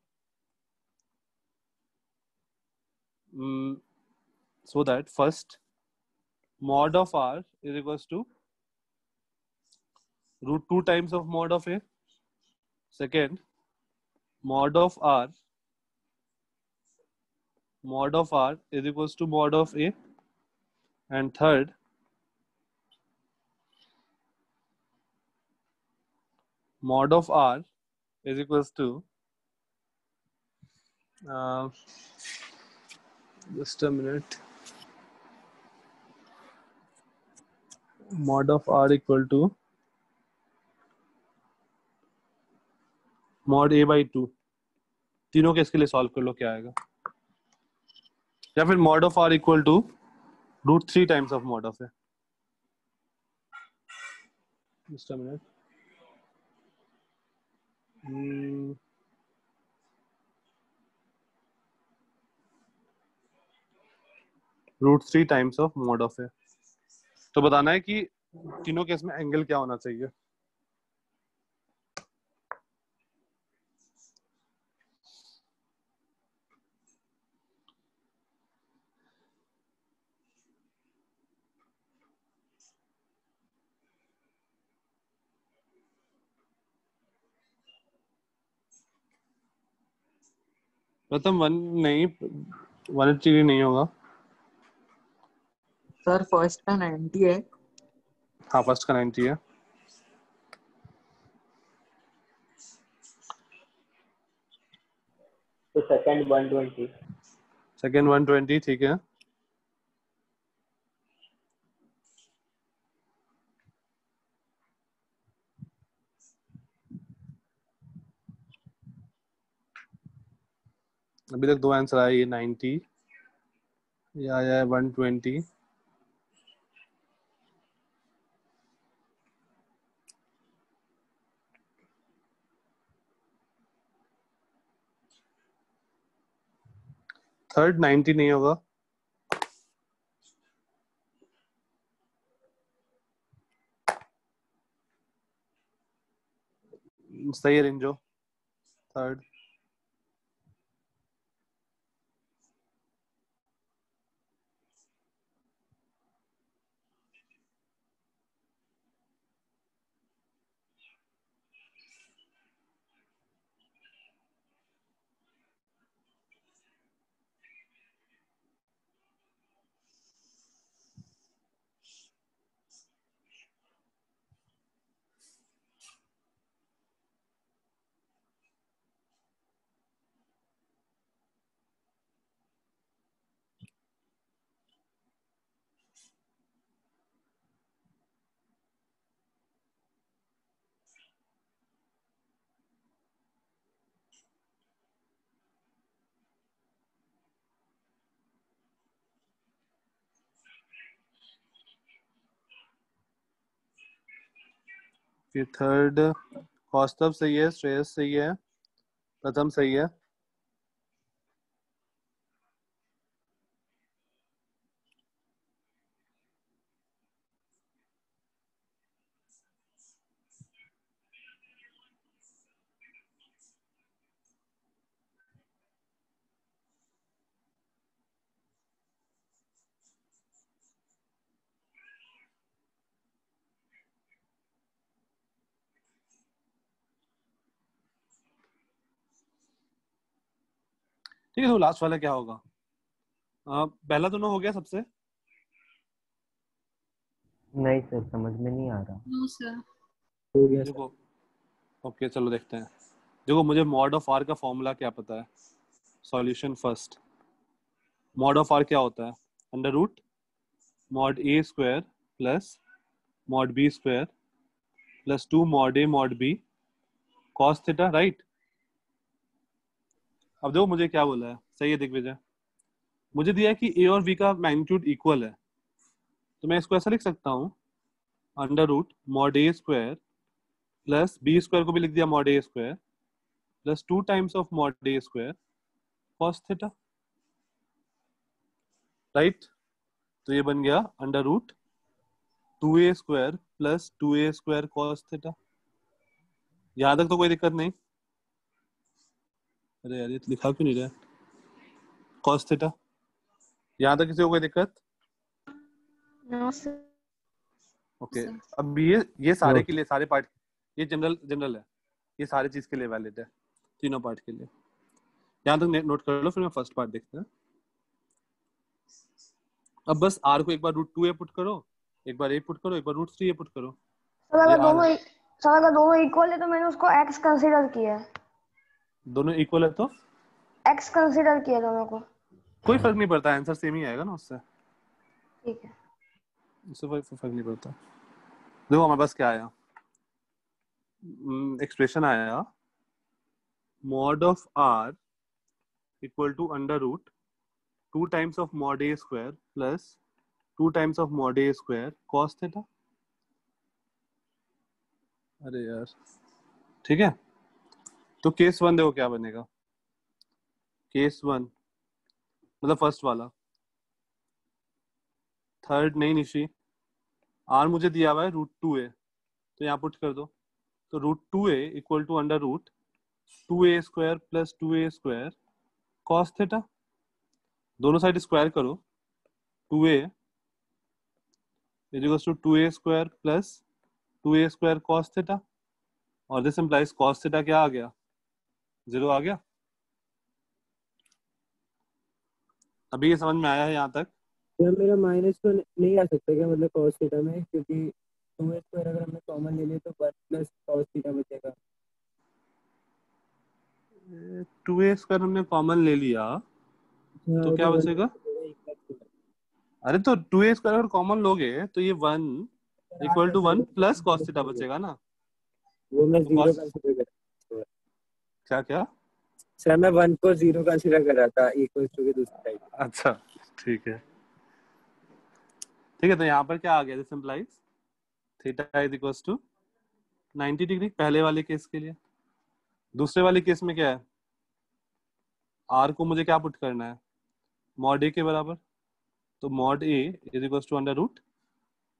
first mod of R is equals to √2 times of mod of A. Second, mod of R is equals to mod of A. And third, mod of R is equals to just a minute, mod of R equal to mod a/2 तीनों के इसके लिए solve कर लो क्या आएगा, या फिर mod of R equal to √3 times of mod of A. Just a minute. √3 times of mod of A. तो बताना है कि तीनों केस में एंगल क्या होना चाहिए। प्रथम 1 नहीं, 180 नहीं होगा। सर फर्स्ट का 90 है। हाँ फर्स्ट का 90 है। तो सेकंड 120। सेकंड 120 ठीक है। अभी तक दो आंसर आए, ये 90 या 120। थर्ड 90 नहीं होगा। सही है रेंजो, थर्ड। फिर थर्ड कौस्तभ सही है, श्रेयस सही है, प्रथम सही है। ठीक है, तो लास्ट वाला क्या होगा? पहला दोनों हो गया सबसे? नहीं सर, समझ में नहीं आ रहा। No sir. हो गया सर। देखो, ओके चलो देखते हैं। देखो मुझे मॉड ऑफ आर का फॉर्मूला क्या पता है। Solution first. Mod of R क्या होता है? Under root mod A square plus mod B square plus 2 mod A mod B cos theta, right. अब देखो मुझे क्या बोला है, सही है दिग्विजय। मुझे दिया है कि ए और बी का मैग्नीट्यूड इक्वल है, तो मैं इसको ऐसा लिख सकता हूँ, under root mod A square plus B square को भी लिख दिया mod A square plus 2 times of mod A square cos theta, right. तो ये बन गया under root 2a square plus 2a square cos theta. यहाँ तक तो कोई दिक्कत नहीं। अरे यार ये लिखा क्यों नहीं रहा कॉस थीटा? यहाँ तक किसी को कोई दिक्कत? No sir. ओके। अब ये सारे के लिए, सारे पार्ट, ये जनरल है, ये सारी चीज के लिए वैलिड है, तीनों पार्ट के लिए। यहाँ तक नोट कर लो, फिर मैं फर्स्ट पार्ट देखते हैं। अब बस आर को एक बार √2a पुट करो, एक बार a पुट करो, एक बार √3a पुट करो। सर अगर दोनों इक्वल है तो मैंने उसको x कंसीडर किया है। दोनों इक्वल है तो x कंसीडर किया दोनों को। कोई फर्क नहीं पड़ता, आंसर सेम ही आएगा ना उससे। ठीक है। उससे कोई फर्क नहीं पड़ता। देखो हमारे पास क्या आया, एक्सप्रेशन आया mod of r equal to under root 2 times of mod a square plus 2 times of mod a square cos theta. अरे यार, ठीक है। तो केस 1 देखो क्या बनेगा। केस 1 मतलब फर्स्ट वाला, थर्ड नहीं निशी, आर मुझे दिया हुआ है √2a, तो यहाँ पुट कर दो। तो √2a equal to under root 2a square plus 2a square cos theta. दोनों साइड स्क्वायर करो। 2a is equals to 2a square plus 2a square cos theta, और दिस इंप्लाइज कॉस थीटा क्या आ गया, 0 आ गया। अभी ये समझ में आया है यहाँ तक? क्या मेरा माइनस तो नहीं आ सकता क्या, मतलब cos थीटा में, क्योंकि 2a स्क्वायर अगर हमने कॉमन ले लिया तो 1 प्लस cos थीटा बचेगा। 2a स्क्वायर हमने कॉमन ले लिया तो क्या बचेगा? अरे तो 2a स्क्वायर अगर कॉमन लोगे तो ये 1 equal to 1 plus cos theta बचेगा ना। वो मैं जीरो cos- कंसीडर कर रहा था। क्या क्या? सर मैं 1 को 0 कंसीडर कर रहा था इक्वल टू के दूसरी साइड। अच्छा ठीक है, ठीक है। तो यहाँ पर क्या आ गया, this implies theta is equal to 90 degree पहले वाले केस के लिए। दूसरे वाले केस में क्या है, आर को मुझे क्या पुट करना है, मॉड ए के बराबर। तो mod A is equal to under root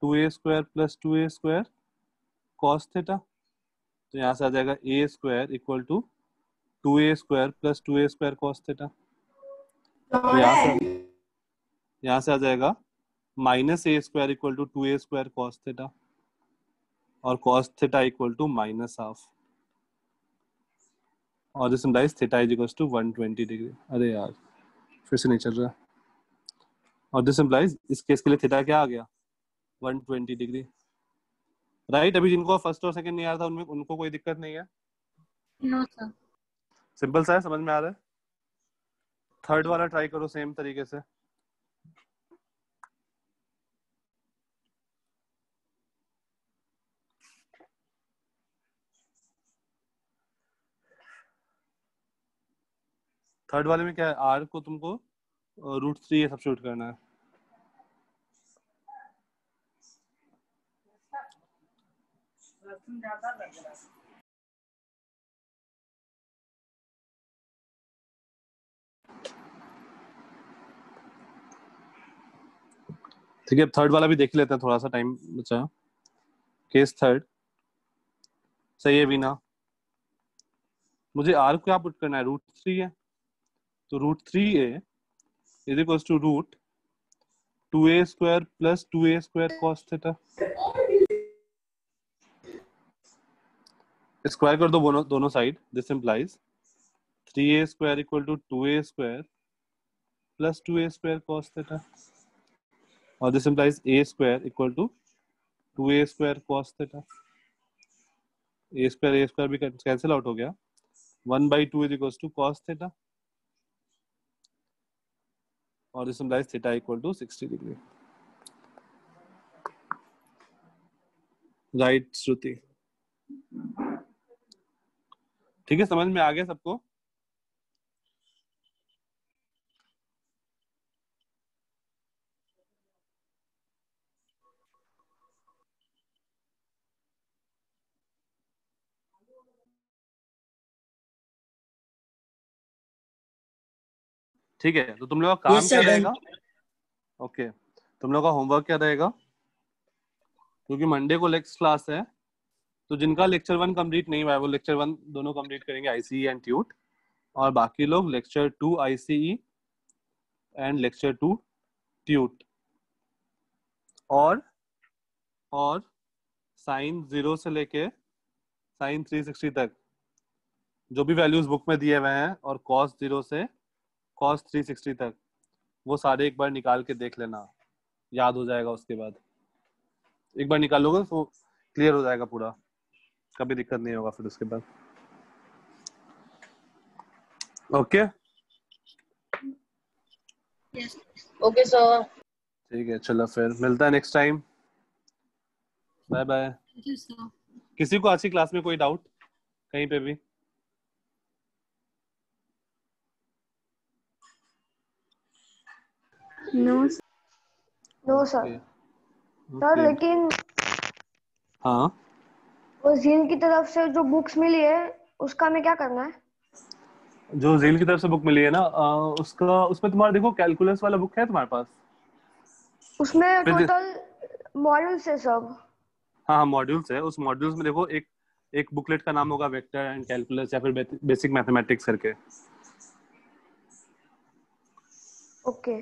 2a square plus 2a square cos theta. तो यहाँ से आ जाएगा a square equal to 2a square plus 2a square cos theta. तो यहाँ से आ जाएगा minus a square equal to 2a square cos theta, और cos theta equal to minus half, और this implies theta is equal to 120 degree. अरे यार फिर से नहीं चल रहा। और दिस इंप्लाइज इस केस के लिए थीटा क्या आ गया, 120 डिग्री। राइट। अभी जिनको फर्स्ट और सेकंड नहीं आ रहा था उनमें उनको कोई दिक्कत नहीं है? No sir. सिंपल सा है, समझ में आ रहा है। थर्ड वाला ट्राई करो सेम तरीके से। थर्ड वाले में क्या है, आर को तुमको √3 सब्स्टिट्यूट करना है। ठीक है, थर्ड वाला भी देख लेते हैं, थोड़ा सा टाइम बचा। केस थर्ड सही है बीना। मुझे आर को क्या पुट करना है, √3 है। तो √3a is equal to root 2a square plus 2a square cos theta. Square कर दो दोनों side. This implies 3a square equal to 2a square plus 2a square cos theta, और this implies a square equal to 2a square cos theta. a square भी cancel out हो गया। 1/2 is equal to cos theta, और this implies theta equal to 60 degree. Right Shruti? ठीक है, समझ में आ गया सबको? ठीक है, तो तुम लोग का काम Yes, क्या sir, done. रहेगा? ओके, तुम लोग का होमवर्क क्या रहेगा? क्योंकि मंडे को नेक्स्ट क्लास है, तो जिनका लेक्चर 1 कंप्लीट नहीं हुआ है वो लेक्चर 1 दोनों कंप्लीट करेंगे, आईसीई एंड ट्यूट, और बाकी लोग lecture 2 ICE and lecture 2 tweet, और साइन 0 से लेके साइन 360 तक जो भी वैल्यूज बुक में दिए हुए हैं, और कॉस 0 से कॉस 360 तक, वो सारे एक बार निकाल के देख लेना, याद हो जाएगा। उसके बाद एक बार निकाल लोगे तो क्लियर हो जाएगा पूरा, कभी दिक्कत नहीं होगा फिर उसके बाद। Okay yes. Okay sir. ठीक है, चलो फिर मिलता है next time. Bye bye. Thank you sir. किसी को आज की क्लास में कोई डाउट कहीं पे भी? No no sir. Sir okay लेकिन हाँ वो जीन की तरफ से जो बुक्स मिली है उसका हमें क्या करना है? जो जेल की तरफ से बुक मिली है ना उसका उसमें तुम्हारा देखो कैलकुलस वाला बुक है तुम्हारे पास? उसमें फिर टोटल मॉड्यूल्स है सब। हाँ हाँ मॉड्यूल्स है, उस मॉड्यूल्स में देखो एक एक बुकलेट का नाम होगा वेक्टर एंड कैलकुलस या फिर बेसिक मैथमेटिक्स करके। ओके